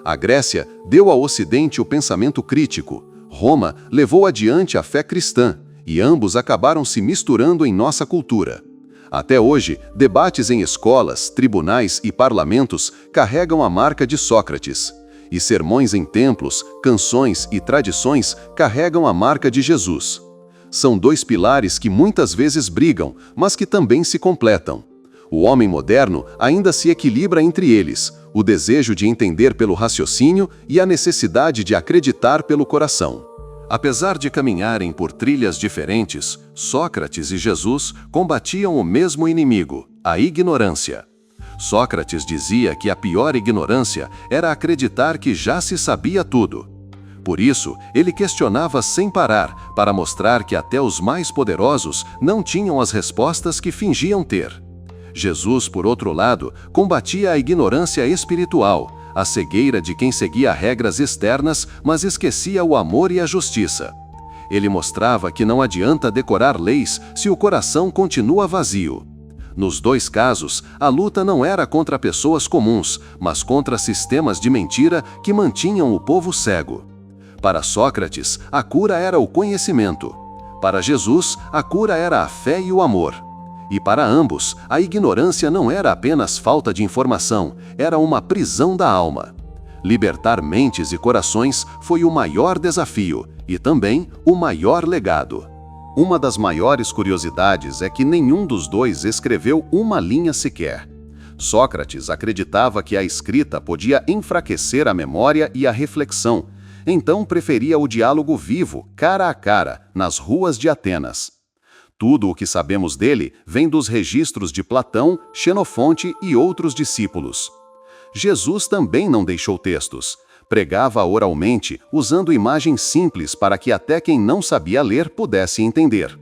A Grécia deu ao Ocidente o pensamento crítico, Roma levou adiante a fé cristã, e ambos acabaram se misturando em nossa cultura. Até hoje, debates em escolas, tribunais e parlamentos carregam a marca de Sócrates. E sermões em templos, canções e tradições carregam a marca de Jesus. São dois pilares que muitas vezes brigam, mas que também se completam. O homem moderno ainda se equilibra entre eles, o desejo de entender pelo raciocínio e a necessidade de acreditar pelo coração. Apesar de caminharem por trilhas diferentes, Sócrates e Jesus combatiam o mesmo inimigo, a ignorância. Sócrates dizia que a pior ignorância era acreditar que já se sabia tudo. Por isso, ele questionava sem parar, para mostrar que até os mais poderosos não tinham as respostas que fingiam ter. Jesus, por outro lado, combatia a ignorância espiritual, a cegueira de quem seguia regras externas, mas esquecia o amor e a justiça. Ele mostrava que não adianta decorar leis se o coração continua vazio. Nos dois casos, a luta não era contra pessoas comuns, mas contra sistemas de mentira que mantinham o povo cego. Para Sócrates, a cura era o conhecimento. Para Jesus, a cura era a fé e o amor. E para ambos, a ignorância não era apenas falta de informação, era uma prisão da alma. Libertar mentes e corações foi o maior desafio e também o maior legado. Uma das maiores curiosidades é que nenhum dos dois escreveu uma linha sequer. Sócrates acreditava que a escrita podia enfraquecer a memória e a reflexão, então preferia o diálogo vivo, cara a cara, nas ruas de Atenas. Tudo o que sabemos dele vem dos registros de Platão, Xenofonte e outros discípulos. Jesus também não deixou textos. Pregava oralmente, usando imagens simples para que até quem não sabia ler pudesse entender.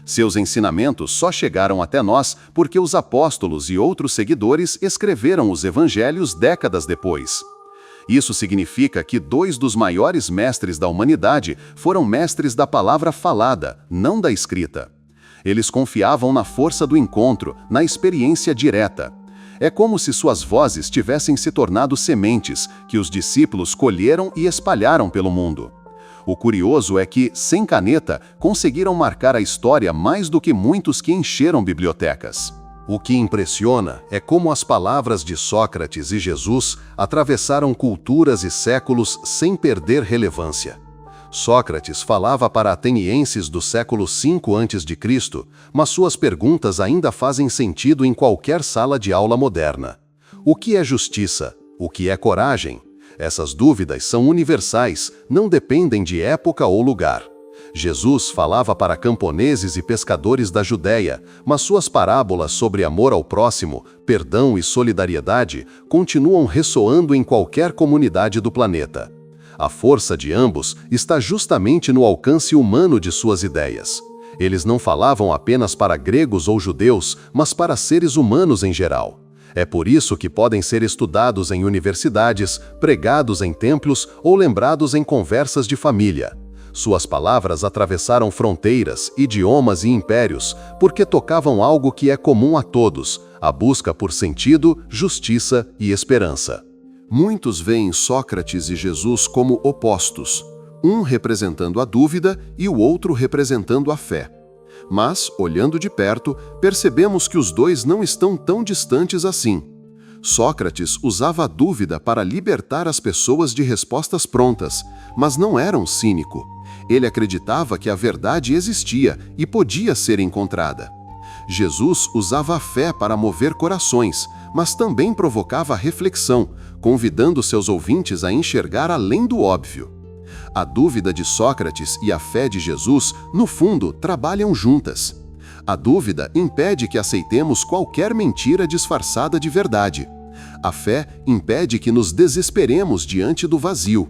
Seus ensinamentos só chegaram até nós porque os apóstolos e outros seguidores escreveram os evangelhos décadas depois. Isso significa que dois dos maiores mestres da humanidade foram mestres da palavra falada, não da escrita. Eles confiavam na força do encontro, na experiência direta. É como se suas vozes tivessem se tornado sementes que os discípulos colheram e espalharam pelo mundo. O curioso é que, sem caneta, conseguiram marcar a história mais do que muitos que encheram bibliotecas. O que impressiona é como as palavras de Sócrates e Jesus atravessaram culturas e séculos sem perder relevância. Sócrates falava para atenienses do século V a.C., mas suas perguntas ainda fazem sentido em qualquer sala de aula moderna. O que é justiça? O que é coragem? Essas dúvidas são universais, não dependem de época ou lugar. Jesus falava para camponeses e pescadores da Judéia, mas suas parábolas sobre amor ao próximo, perdão e solidariedade continuam ressoando em qualquer comunidade do planeta. A força de ambos está justamente no alcance humano de suas ideias. Eles não falavam apenas para gregos ou judeus, mas para seres humanos em geral. É por isso que podem ser estudados em universidades, pregados em templos ou lembrados em conversas de família. Suas palavras atravessaram fronteiras, idiomas e impérios, porque tocavam algo que é comum a todos: a busca por sentido, justiça e esperança. Muitos veem Sócrates e Jesus como opostos, um representando a dúvida e o outro representando a fé. Mas, olhando de perto, percebemos que os dois não estão tão distantes assim. Sócrates usava a dúvida para libertar as pessoas de respostas prontas, mas não era um cínico. Ele acreditava que a verdade existia e podia ser encontrada. Jesus usava a fé para mover corações, mas também provocava reflexão, convidando seus ouvintes a enxergar além do óbvio. A dúvida de Sócrates e a fé de Jesus, no fundo, trabalham juntas. A dúvida impede que aceitemos qualquer mentira disfarçada de verdade. A fé impede que nos desesperemos diante do vazio.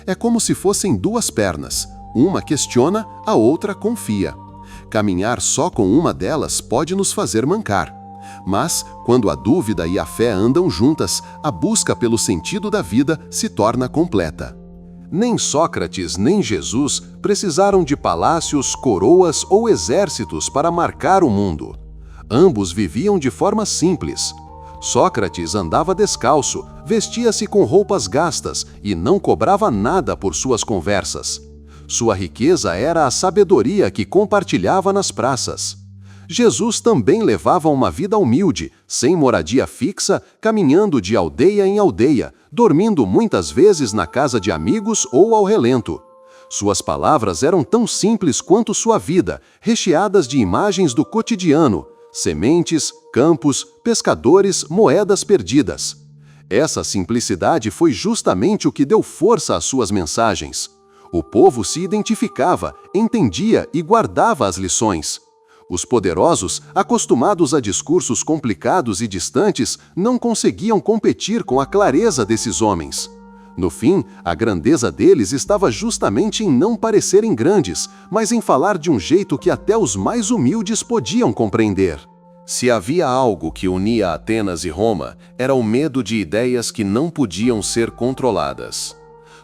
É como se fossem duas pernas. Uma questiona, a outra confia. Caminhar só com uma delas pode nos fazer mancar. Mas, quando a dúvida e a fé andam juntas, a busca pelo sentido da vida se torna completa. Nem Sócrates nem Jesus precisaram de palácios, coroas ou exércitos para marcar o mundo. Ambos viviam de forma simples. Sócrates andava descalço, vestia-se com roupas gastas e não cobrava nada por suas conversas. Sua riqueza era a sabedoria que compartilhava nas praças. Jesus também levava uma vida humilde, sem moradia fixa, caminhando de aldeia em aldeia, dormindo muitas vezes na casa de amigos ou ao relento. Suas palavras eram tão simples quanto sua vida, recheadas de imagens do cotidiano: sementes, campos, pescadores, moedas perdidas. Essa simplicidade foi justamente o que deu força às suas mensagens. O povo se identificava, entendia e guardava as lições. Os poderosos, acostumados a discursos complicados e distantes, não conseguiam competir com a clareza desses homens. No fim, a grandeza deles estava justamente em não parecerem grandes, mas em falar de um jeito que até os mais humildes podiam compreender. Se havia algo que unia Atenas e Roma, era o medo de ideias que não podiam ser controladas.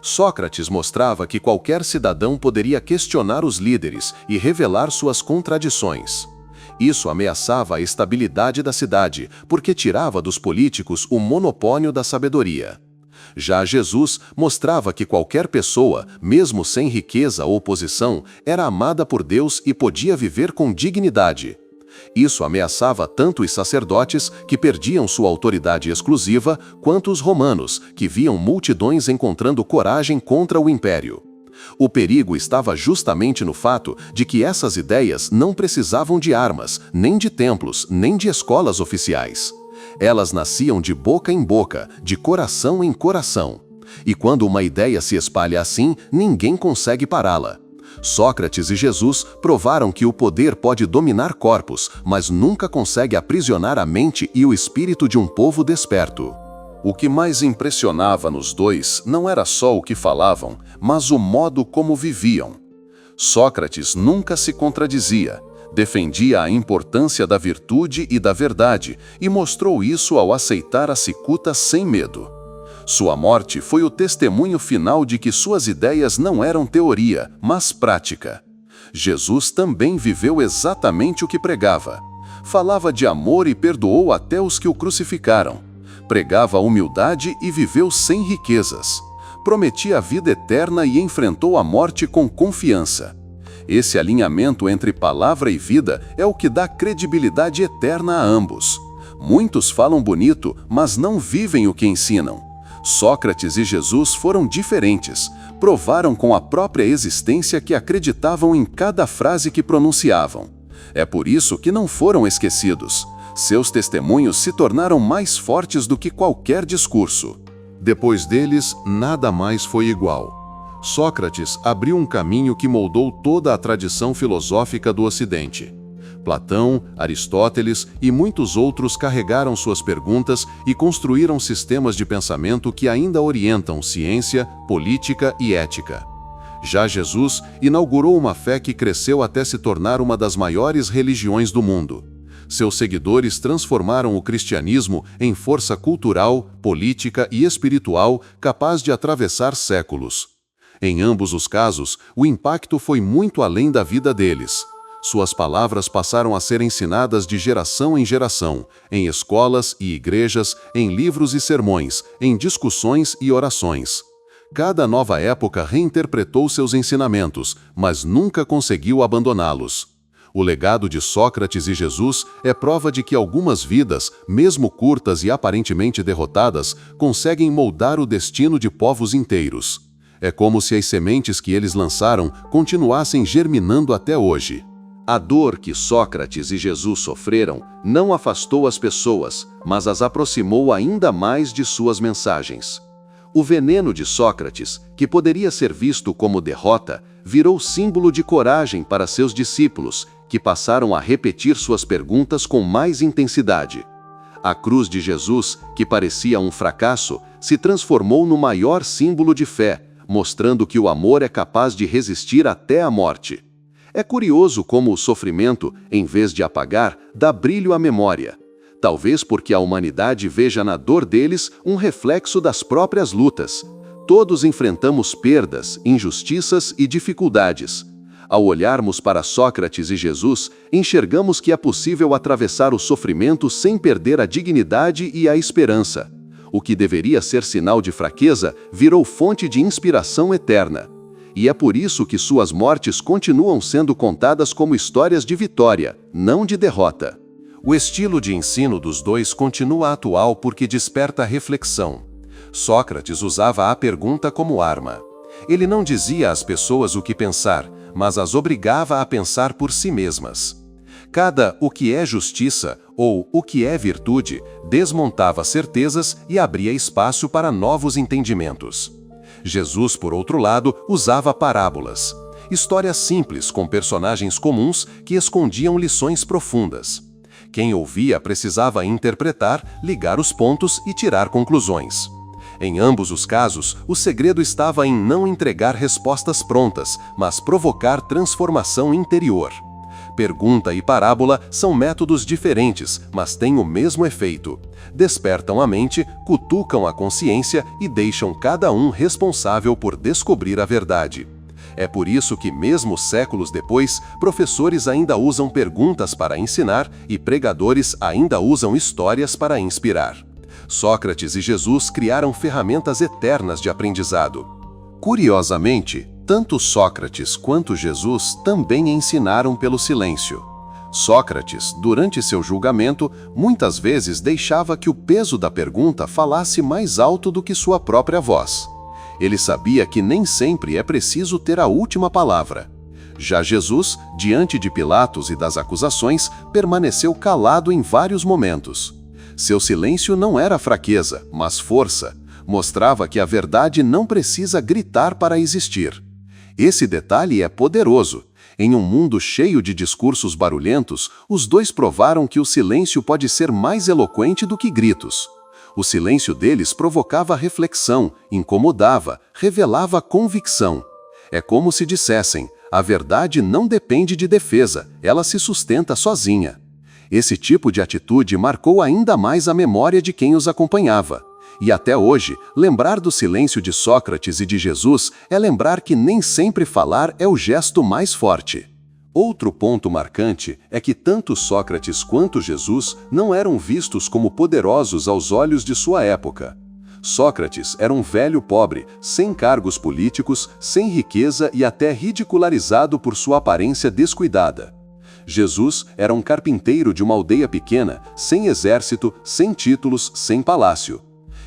Sócrates mostrava que qualquer cidadão poderia questionar os líderes e revelar suas contradições. Isso ameaçava a estabilidade da cidade, porque tirava dos políticos o monopólio da sabedoria. Já Jesus mostrava que qualquer pessoa, mesmo sem riqueza ou posição, era amada por Deus e podia viver com dignidade. Isso ameaçava tanto os sacerdotes, que perdiam sua autoridade exclusiva, quanto os romanos, que viam multidões encontrando coragem contra o império. O perigo estava justamente no fato de que essas ideias não precisavam de armas, nem de templos, nem de escolas oficiais. Elas nasciam de boca em boca, de coração em coração. E quando uma ideia se espalha assim, ninguém consegue pará-la. Sócrates e Jesus provaram que o poder pode dominar corpos, mas nunca consegue aprisionar a mente e o espírito de um povo desperto. O que mais impressionava nos dois não era só o que falavam, mas o modo como viviam. Sócrates nunca se contradizia, defendia a importância da virtude e da verdade e mostrou isso ao aceitar a cicuta sem medo. Sua morte foi o testemunho final de que suas ideias não eram teoria, mas prática. Jesus também viveu exatamente o que pregava. Falava de amor e perdoou até os que o crucificaram. Pregava a humildade e viveu sem riquezas. Prometia a vida eterna e enfrentou a morte com confiança. Esse alinhamento entre palavra e vida é o que dá credibilidade eterna a ambos. Muitos falam bonito, mas não vivem o que ensinam. Sócrates e Jesus foram diferentes, provaram com a própria existência que acreditavam em cada frase que pronunciavam. É por isso que não foram esquecidos. Seus testemunhos se tornaram mais fortes do que qualquer discurso. Depois deles, nada mais foi igual. Sócrates abriu um caminho que moldou toda a tradição filosófica do Ocidente. Platão, Aristóteles e muitos outros carregaram suas perguntas e construíram sistemas de pensamento que ainda orientam ciência, política e ética. Já Jesus inaugurou uma fé que cresceu até se tornar uma das maiores religiões do mundo. Seus seguidores transformaram o cristianismo em força cultural, política e espiritual capaz de atravessar séculos. Em ambos os casos, o impacto foi muito além da vida deles. Suas palavras passaram a ser ensinadas de geração em geração, em escolas e igrejas, em livros e sermões, em discussões e orações. Cada nova época reinterpretou seus ensinamentos, mas nunca conseguiu abandoná-los. O legado de Sócrates e Jesus é prova de que algumas vidas, mesmo curtas e aparentemente derrotadas, conseguem moldar o destino de povos inteiros. É como se as sementes que eles lançaram continuassem germinando até hoje. A dor que Sócrates e Jesus sofreram não afastou as pessoas, mas as aproximou ainda mais de suas mensagens. O veneno de Sócrates, que poderia ser visto como derrota, virou símbolo de coragem para seus discípulos, que passaram a repetir suas perguntas com mais intensidade. A cruz de Jesus, que parecia um fracasso, se transformou no maior símbolo de fé, mostrando que o amor é capaz de resistir até a morte. É curioso como o sofrimento, em vez de apagar, dá brilho à memória. Talvez porque a humanidade veja na dor deles um reflexo das próprias lutas. Todos enfrentamos perdas, injustiças e dificuldades. Ao olharmos para Sócrates e Jesus, enxergamos que é possível atravessar o sofrimento sem perder a dignidade e a esperança. O que deveria ser sinal de fraqueza virou fonte de inspiração eterna. E é por isso que suas mortes continuam sendo contadas como histórias de vitória, não de derrota. O estilo de ensino dos dois continua atual porque desperta reflexão. Sócrates usava a pergunta como arma. Ele não dizia às pessoas o que pensar, mas as obrigava a pensar por si mesmas. Cada "o que é justiça" ou "o que é virtude" desmontava certezas e abria espaço para novos entendimentos. Jesus, por outro lado, usava parábolas. Histórias simples com personagens comuns que escondiam lições profundas. Quem ouvia precisava interpretar, ligar os pontos e tirar conclusões. Em ambos os casos, o segredo estava em não entregar respostas prontas, mas provocar transformação interior. Pergunta e parábola são métodos diferentes, mas têm o mesmo efeito. Despertam a mente, cutucam a consciência e deixam cada um responsável por descobrir a verdade. É por isso que, mesmo séculos depois, professores ainda usam perguntas para ensinar e pregadores ainda usam histórias para inspirar. Sócrates e Jesus criaram ferramentas eternas de aprendizado. Curiosamente, tanto Sócrates quanto Jesus também ensinaram pelo silêncio. Sócrates, durante seu julgamento, muitas vezes deixava que o peso da pergunta falasse mais alto do que sua própria voz. Ele sabia que nem sempre é preciso ter a última palavra. Já Jesus, diante de Pilatos e das acusações, permaneceu calado em vários momentos. Seu silêncio não era fraqueza, mas força. Mostrava que a verdade não precisa gritar para existir. Esse detalhe é poderoso. Em um mundo cheio de discursos barulhentos, os dois provaram que o silêncio pode ser mais eloquente do que gritos. O silêncio deles provocava reflexão, incomodava, revelava convicção. É como se dissessem: a verdade não depende de defesa, ela se sustenta sozinha. Esse tipo de atitude marcou ainda mais a memória de quem os acompanhava. E até hoje, lembrar do silêncio de Sócrates e de Jesus é lembrar que nem sempre falar é o gesto mais forte. Outro ponto marcante é que tanto Sócrates quanto Jesus não eram vistos como poderosos aos olhos de sua época. Sócrates era um velho pobre, sem cargos políticos, sem riqueza e até ridicularizado por sua aparência descuidada. Jesus era um carpinteiro de uma aldeia pequena, sem exército, sem títulos, sem palácio.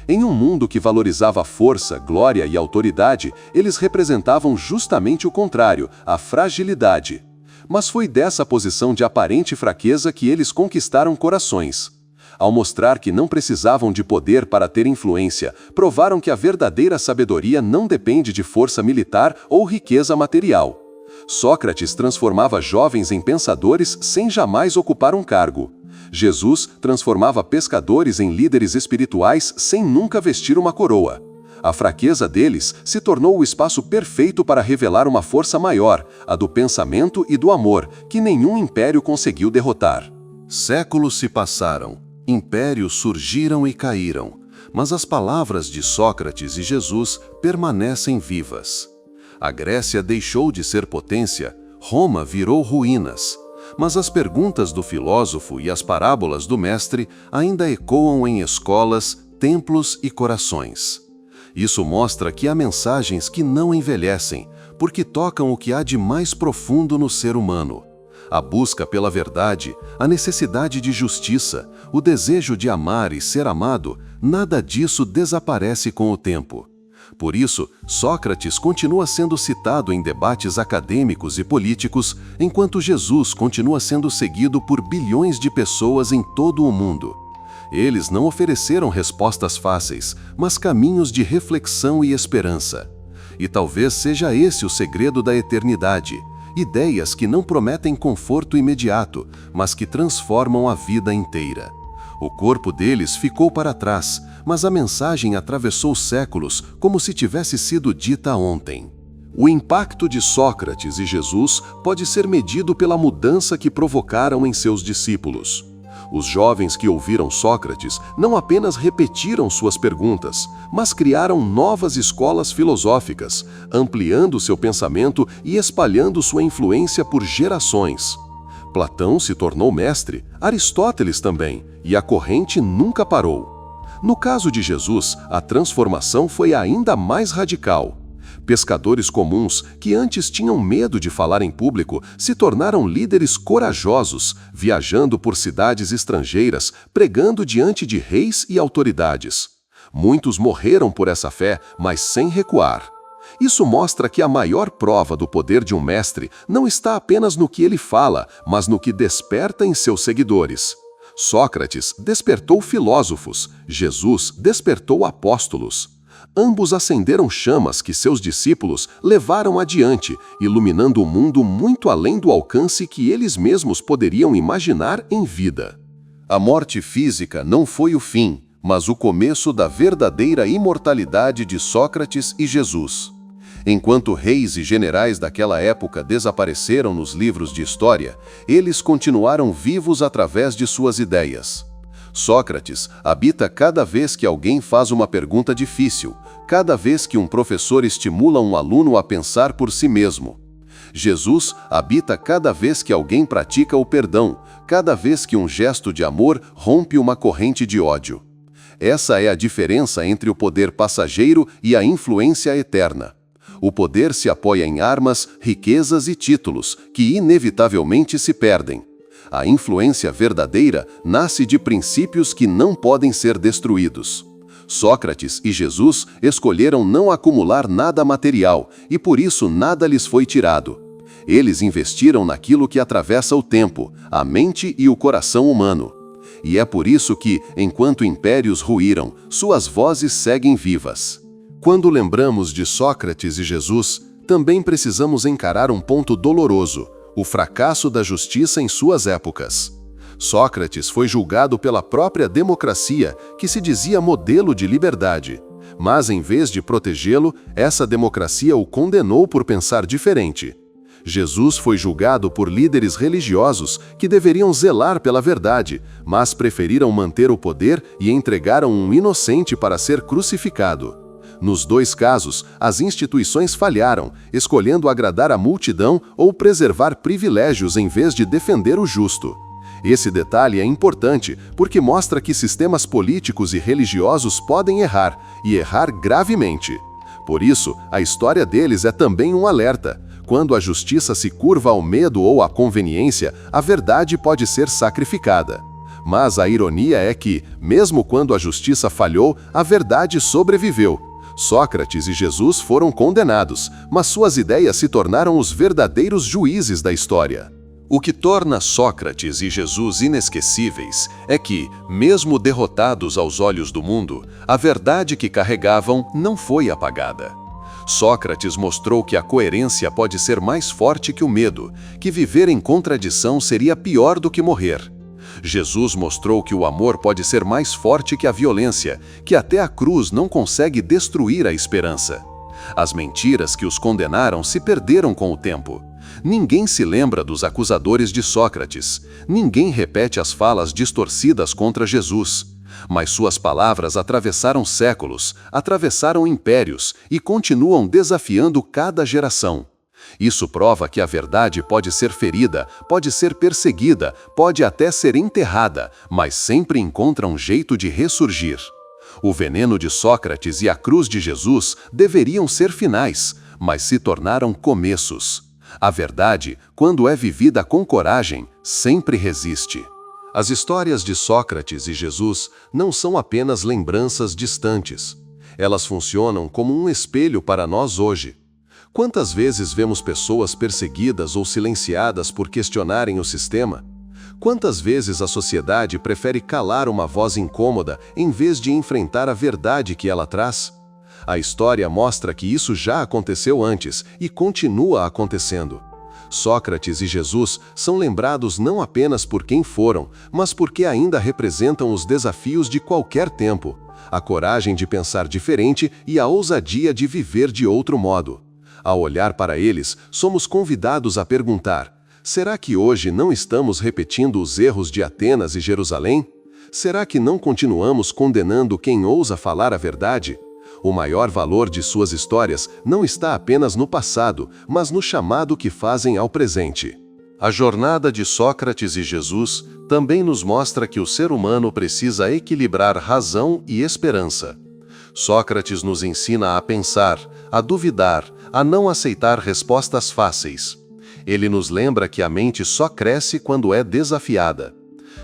Em um mundo que valorizava força, glória e autoridade, eles representavam justamente o contrário, a fragilidade. Mas foi dessa posição de aparente fraqueza que eles conquistaram corações. Ao mostrar que não precisavam de poder para ter influência, provaram que a verdadeira sabedoria não depende de força militar ou riqueza material. Sócrates transformava jovens em pensadores sem jamais ocupar um cargo. Jesus transformava pescadores em líderes espirituais sem nunca vestir uma coroa. A fraqueza deles se tornou o espaço perfeito para revelar uma força maior, a do pensamento e do amor, que nenhum império conseguiu derrotar. Séculos se passaram, impérios surgiram e caíram, mas as palavras de Sócrates e Jesus permanecem vivas. A Grécia deixou de ser potência, Roma virou ruínas, mas as perguntas do filósofo e as parábolas do mestre ainda ecoam em escolas, templos e corações. Isso mostra que há mensagens que não envelhecem, porque tocam o que há de mais profundo no ser humano. A busca pela verdade, a necessidade de justiça, o desejo de amar e ser amado, nada disso desaparece com o tempo. Por isso, Sócrates continua sendo citado em debates acadêmicos e políticos, enquanto Jesus continua sendo seguido por bilhões de pessoas em todo o mundo. Eles não ofereceram respostas fáceis, mas caminhos de reflexão e esperança. E talvez seja esse o segredo da eternidade: ideias que não prometem conforto imediato, mas que transformam a vida inteira. O corpo deles ficou para trás, mas a mensagem atravessou séculos como se tivesse sido dita ontem. O impacto de Sócrates e Jesus pode ser medido pela mudança que provocaram em seus discípulos. Os jovens que ouviram Sócrates não apenas repetiram suas perguntas, mas criaram novas escolas filosóficas, ampliando seu pensamento e espalhando sua influência por gerações. Platão se tornou mestre, Aristóteles também, e a corrente nunca parou. No caso de Jesus, a transformação foi ainda mais radical. Pescadores comuns, que antes tinham medo de falar em público, se tornaram líderes corajosos, viajando por cidades estrangeiras, pregando diante de reis e autoridades. Muitos morreram por essa fé, mas sem recuar. Isso mostra que a maior prova do poder de um mestre não está apenas no que ele fala, mas no que desperta em seus seguidores. Sócrates despertou filósofos, Jesus despertou apóstolos. Ambos acenderam chamas que seus discípulos levaram adiante, iluminando o mundo muito além do alcance que eles mesmos poderiam imaginar em vida. A morte física não foi o fim, mas o começo da verdadeira imortalidade de Sócrates e Jesus. Enquanto reis e generais daquela época desapareceram nos livros de história, eles continuaram vivos através de suas ideias. Sócrates habita cada vez que alguém faz uma pergunta difícil, cada vez que um professor estimula um aluno a pensar por si mesmo. Jesus habita cada vez que alguém pratica o perdão, cada vez que um gesto de amor rompe uma corrente de ódio. Essa é a diferença entre o poder passageiro e a influência eterna. O poder se apoia em armas, riquezas e títulos, que inevitavelmente se perdem. A influência verdadeira nasce de princípios que não podem ser destruídos. Sócrates e Jesus escolheram não acumular nada material e por isso nada lhes foi tirado. Eles investiram naquilo que atravessa o tempo, a mente e o coração humano. E é por isso que, enquanto impérios ruíram, suas vozes seguem vivas. Quando lembramos de Sócrates e Jesus, também precisamos encarar um ponto doloroso: o fracasso da justiça em suas épocas. Sócrates foi julgado pela própria democracia, que se dizia modelo de liberdade. Mas, em vez de protegê-lo, essa democracia o condenou por pensar diferente. Jesus foi julgado por líderes religiosos que deveriam zelar pela verdade, mas preferiram manter o poder e entregaram um inocente para ser crucificado. Nos dois casos, as instituições falharam, escolhendo agradar a multidão ou preservar privilégios em vez de defender o justo. Esse detalhe é importante porque mostra que sistemas políticos e religiosos podem errar, e errar gravemente. Por isso, a história deles é também um alerta. Quando a justiça se curva ao medo ou à conveniência, a verdade pode ser sacrificada. Mas a ironia é que, mesmo quando a justiça falhou, a verdade sobreviveu. Sócrates e Jesus foram condenados, mas suas ideias se tornaram os verdadeiros juízes da história. O que torna Sócrates e Jesus inesquecíveis é que, mesmo derrotados aos olhos do mundo, a verdade que carregavam não foi apagada. Sócrates mostrou que a coerência pode ser mais forte que o medo, que viver em contradição seria pior do que morrer. Jesus mostrou que o amor pode ser mais forte que a violência, que até a cruz não consegue destruir a esperança. As mentiras que os condenaram se perderam com o tempo. Ninguém se lembra dos acusadores de Sócrates. Ninguém repete as falas distorcidas contra Jesus. Mas suas palavras atravessaram séculos, atravessaram impérios e continuam desafiando cada geração. Isso prova que a verdade pode ser ferida, pode ser perseguida, pode até ser enterrada, mas sempre encontra um jeito de ressurgir. O veneno de Sócrates e a cruz de Jesus deveriam ser finais, mas se tornaram começos. A verdade, quando é vivida com coragem, sempre resiste. As histórias de Sócrates e Jesus não são apenas lembranças distantes. Elas funcionam como um espelho para nós hoje. Quantas vezes vemos pessoas perseguidas ou silenciadas por questionarem o sistema? Quantas vezes a sociedade prefere calar uma voz incômoda em vez de enfrentar a verdade que ela traz? A história mostra que isso já aconteceu antes e continua acontecendo. Sócrates e Jesus são lembrados não apenas por quem foram, mas porque ainda representam os desafios de qualquer tempo, a coragem de pensar diferente e a ousadia de viver de outro modo. Ao olhar para eles, somos convidados a perguntar: será que hoje não estamos repetindo os erros de Atenas e Jerusalém? Será que não continuamos condenando quem ousa falar a verdade? O maior valor de suas histórias não está apenas no passado, mas no chamado que fazem ao presente. A jornada de Sócrates e Jesus também nos mostra que o ser humano precisa equilibrar razão e esperança. Sócrates nos ensina a pensar, a duvidar, a não aceitar respostas fáceis. Ele nos lembra que a mente só cresce quando é desafiada.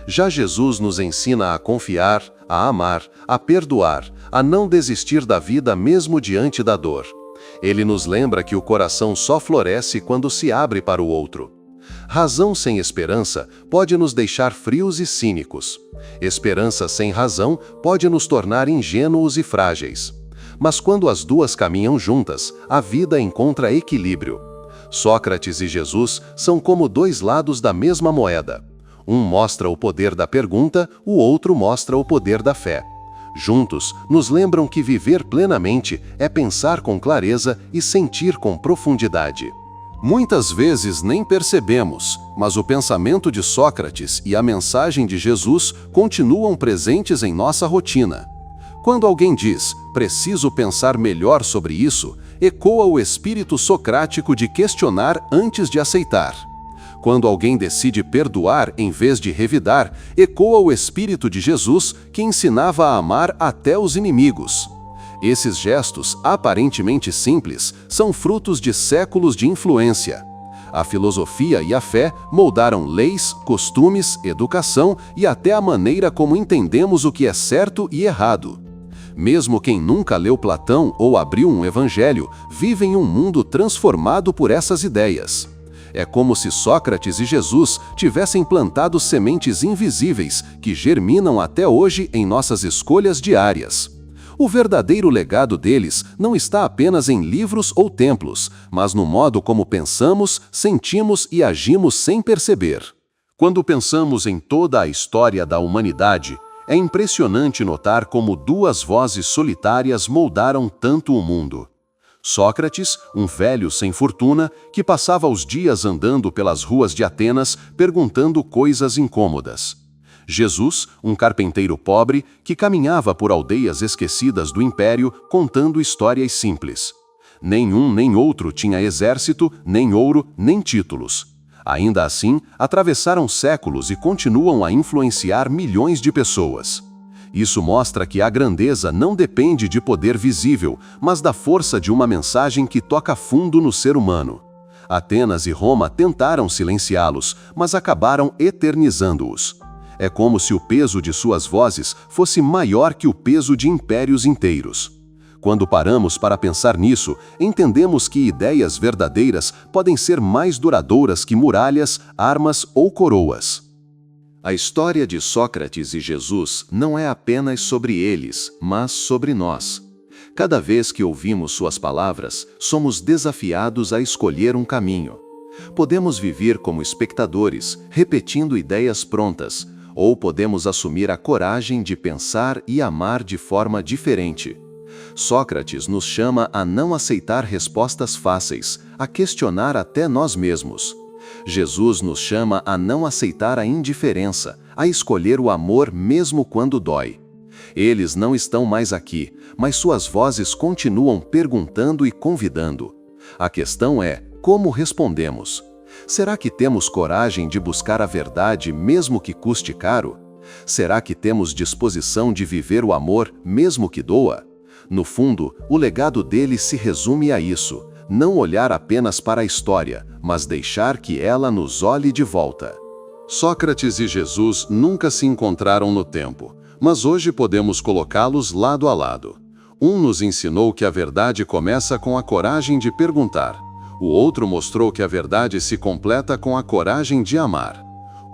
Já Jesus nos ensina a confiar, a amar, a perdoar, a não desistir da vida mesmo diante da dor. Ele nos lembra que o coração só floresce quando se abre para o outro. Razão sem esperança pode nos deixar frios e cínicos. Esperança sem razão pode nos tornar ingênuos e frágeis. Mas quando as duas caminham juntas, a vida encontra equilíbrio. Sócrates e Jesus são como dois lados da mesma moeda. Um mostra o poder da pergunta, o outro mostra o poder da fé. Juntos, nos lembram que viver plenamente é pensar com clareza e sentir com profundidade. Muitas vezes nem percebemos, mas o pensamento de Sócrates e a mensagem de Jesus continuam presentes em nossa rotina. Quando alguém diz, preciso pensar melhor sobre isso, ecoa o espírito socrático de questionar antes de aceitar. Quando alguém decide perdoar em vez de revidar, ecoa o espírito de Jesus que ensinava a amar até os inimigos. Esses gestos, aparentemente simples, são frutos de séculos de influência. A filosofia e a fé moldaram leis, costumes, educação e até a maneira como entendemos o que é certo e errado. Mesmo quem nunca leu Platão ou abriu um evangelho, vive em um mundo transformado por essas ideias. É como se Sócrates e Jesus tivessem plantado sementes invisíveis que germinam até hoje em nossas escolhas diárias. O verdadeiro legado deles não está apenas em livros ou templos, mas no modo como pensamos, sentimos e agimos sem perceber. Quando pensamos em toda a história da humanidade, é impressionante notar como duas vozes solitárias moldaram tanto o mundo. Sócrates, um velho sem fortuna, que passava os dias andando pelas ruas de Atenas perguntando coisas incômodas. Jesus, um carpinteiro pobre, que caminhava por aldeias esquecidas do império contando histórias simples. Nenhum nem outro tinha exército, nem ouro, nem títulos. Ainda assim, atravessaram séculos e continuam a influenciar milhões de pessoas. Isso mostra que a grandeza não depende de poder visível, mas da força de uma mensagem que toca fundo no ser humano. Atenas e Roma tentaram silenciá-los, mas acabaram eternizando-os. É como se o peso de suas vozes fosse maior que o peso de impérios inteiros. Quando paramos para pensar nisso, entendemos que ideias verdadeiras podem ser mais duradouras que muralhas, armas ou coroas. A história de Sócrates e Jesus não é apenas sobre eles, mas sobre nós. Cada vez que ouvimos suas palavras, somos desafiados a escolher um caminho. Podemos viver como espectadores, repetindo ideias prontas, ou podemos assumir a coragem de pensar e amar de forma diferente. Sócrates nos chama a não aceitar respostas fáceis, a questionar até nós mesmos. Jesus nos chama a não aceitar a indiferença, a escolher o amor mesmo quando dói. Eles não estão mais aqui, mas suas vozes continuam perguntando e convidando. A questão é, como respondemos? Será que temos coragem de buscar a verdade mesmo que custe caro? Será que temos disposição de viver o amor mesmo que doa? No fundo, o legado dele se resume a isso: não olhar apenas para a história, mas deixar que ela nos olhe de volta. Sócrates e Jesus nunca se encontraram no tempo, mas hoje podemos colocá-los lado a lado. Um nos ensinou que a verdade começa com a coragem de perguntar. O outro mostrou que a verdade se completa com a coragem de amar.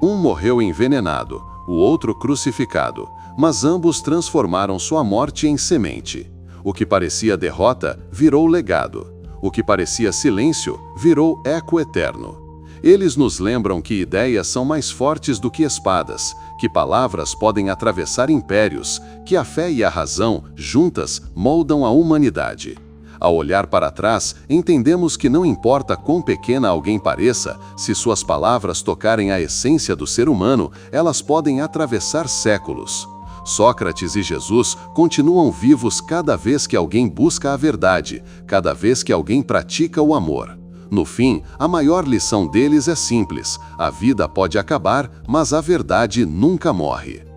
Um morreu envenenado, o outro crucificado, mas ambos transformaram sua morte em semente. O que parecia derrota virou legado. O que parecia silêncio virou eco eterno. Eles nos lembram que ideias são mais fortes do que espadas, que palavras podem atravessar impérios, que a fé e a razão, juntas, moldam a humanidade. Ao olhar para trás, entendemos que não importa quão pequena alguém pareça, se suas palavras tocarem a essência do ser humano, elas podem atravessar séculos. Sócrates e Jesus continuam vivos cada vez que alguém busca a verdade, cada vez que alguém pratica o amor. No fim, a maior lição deles é simples: a vida pode acabar, mas a verdade nunca morre.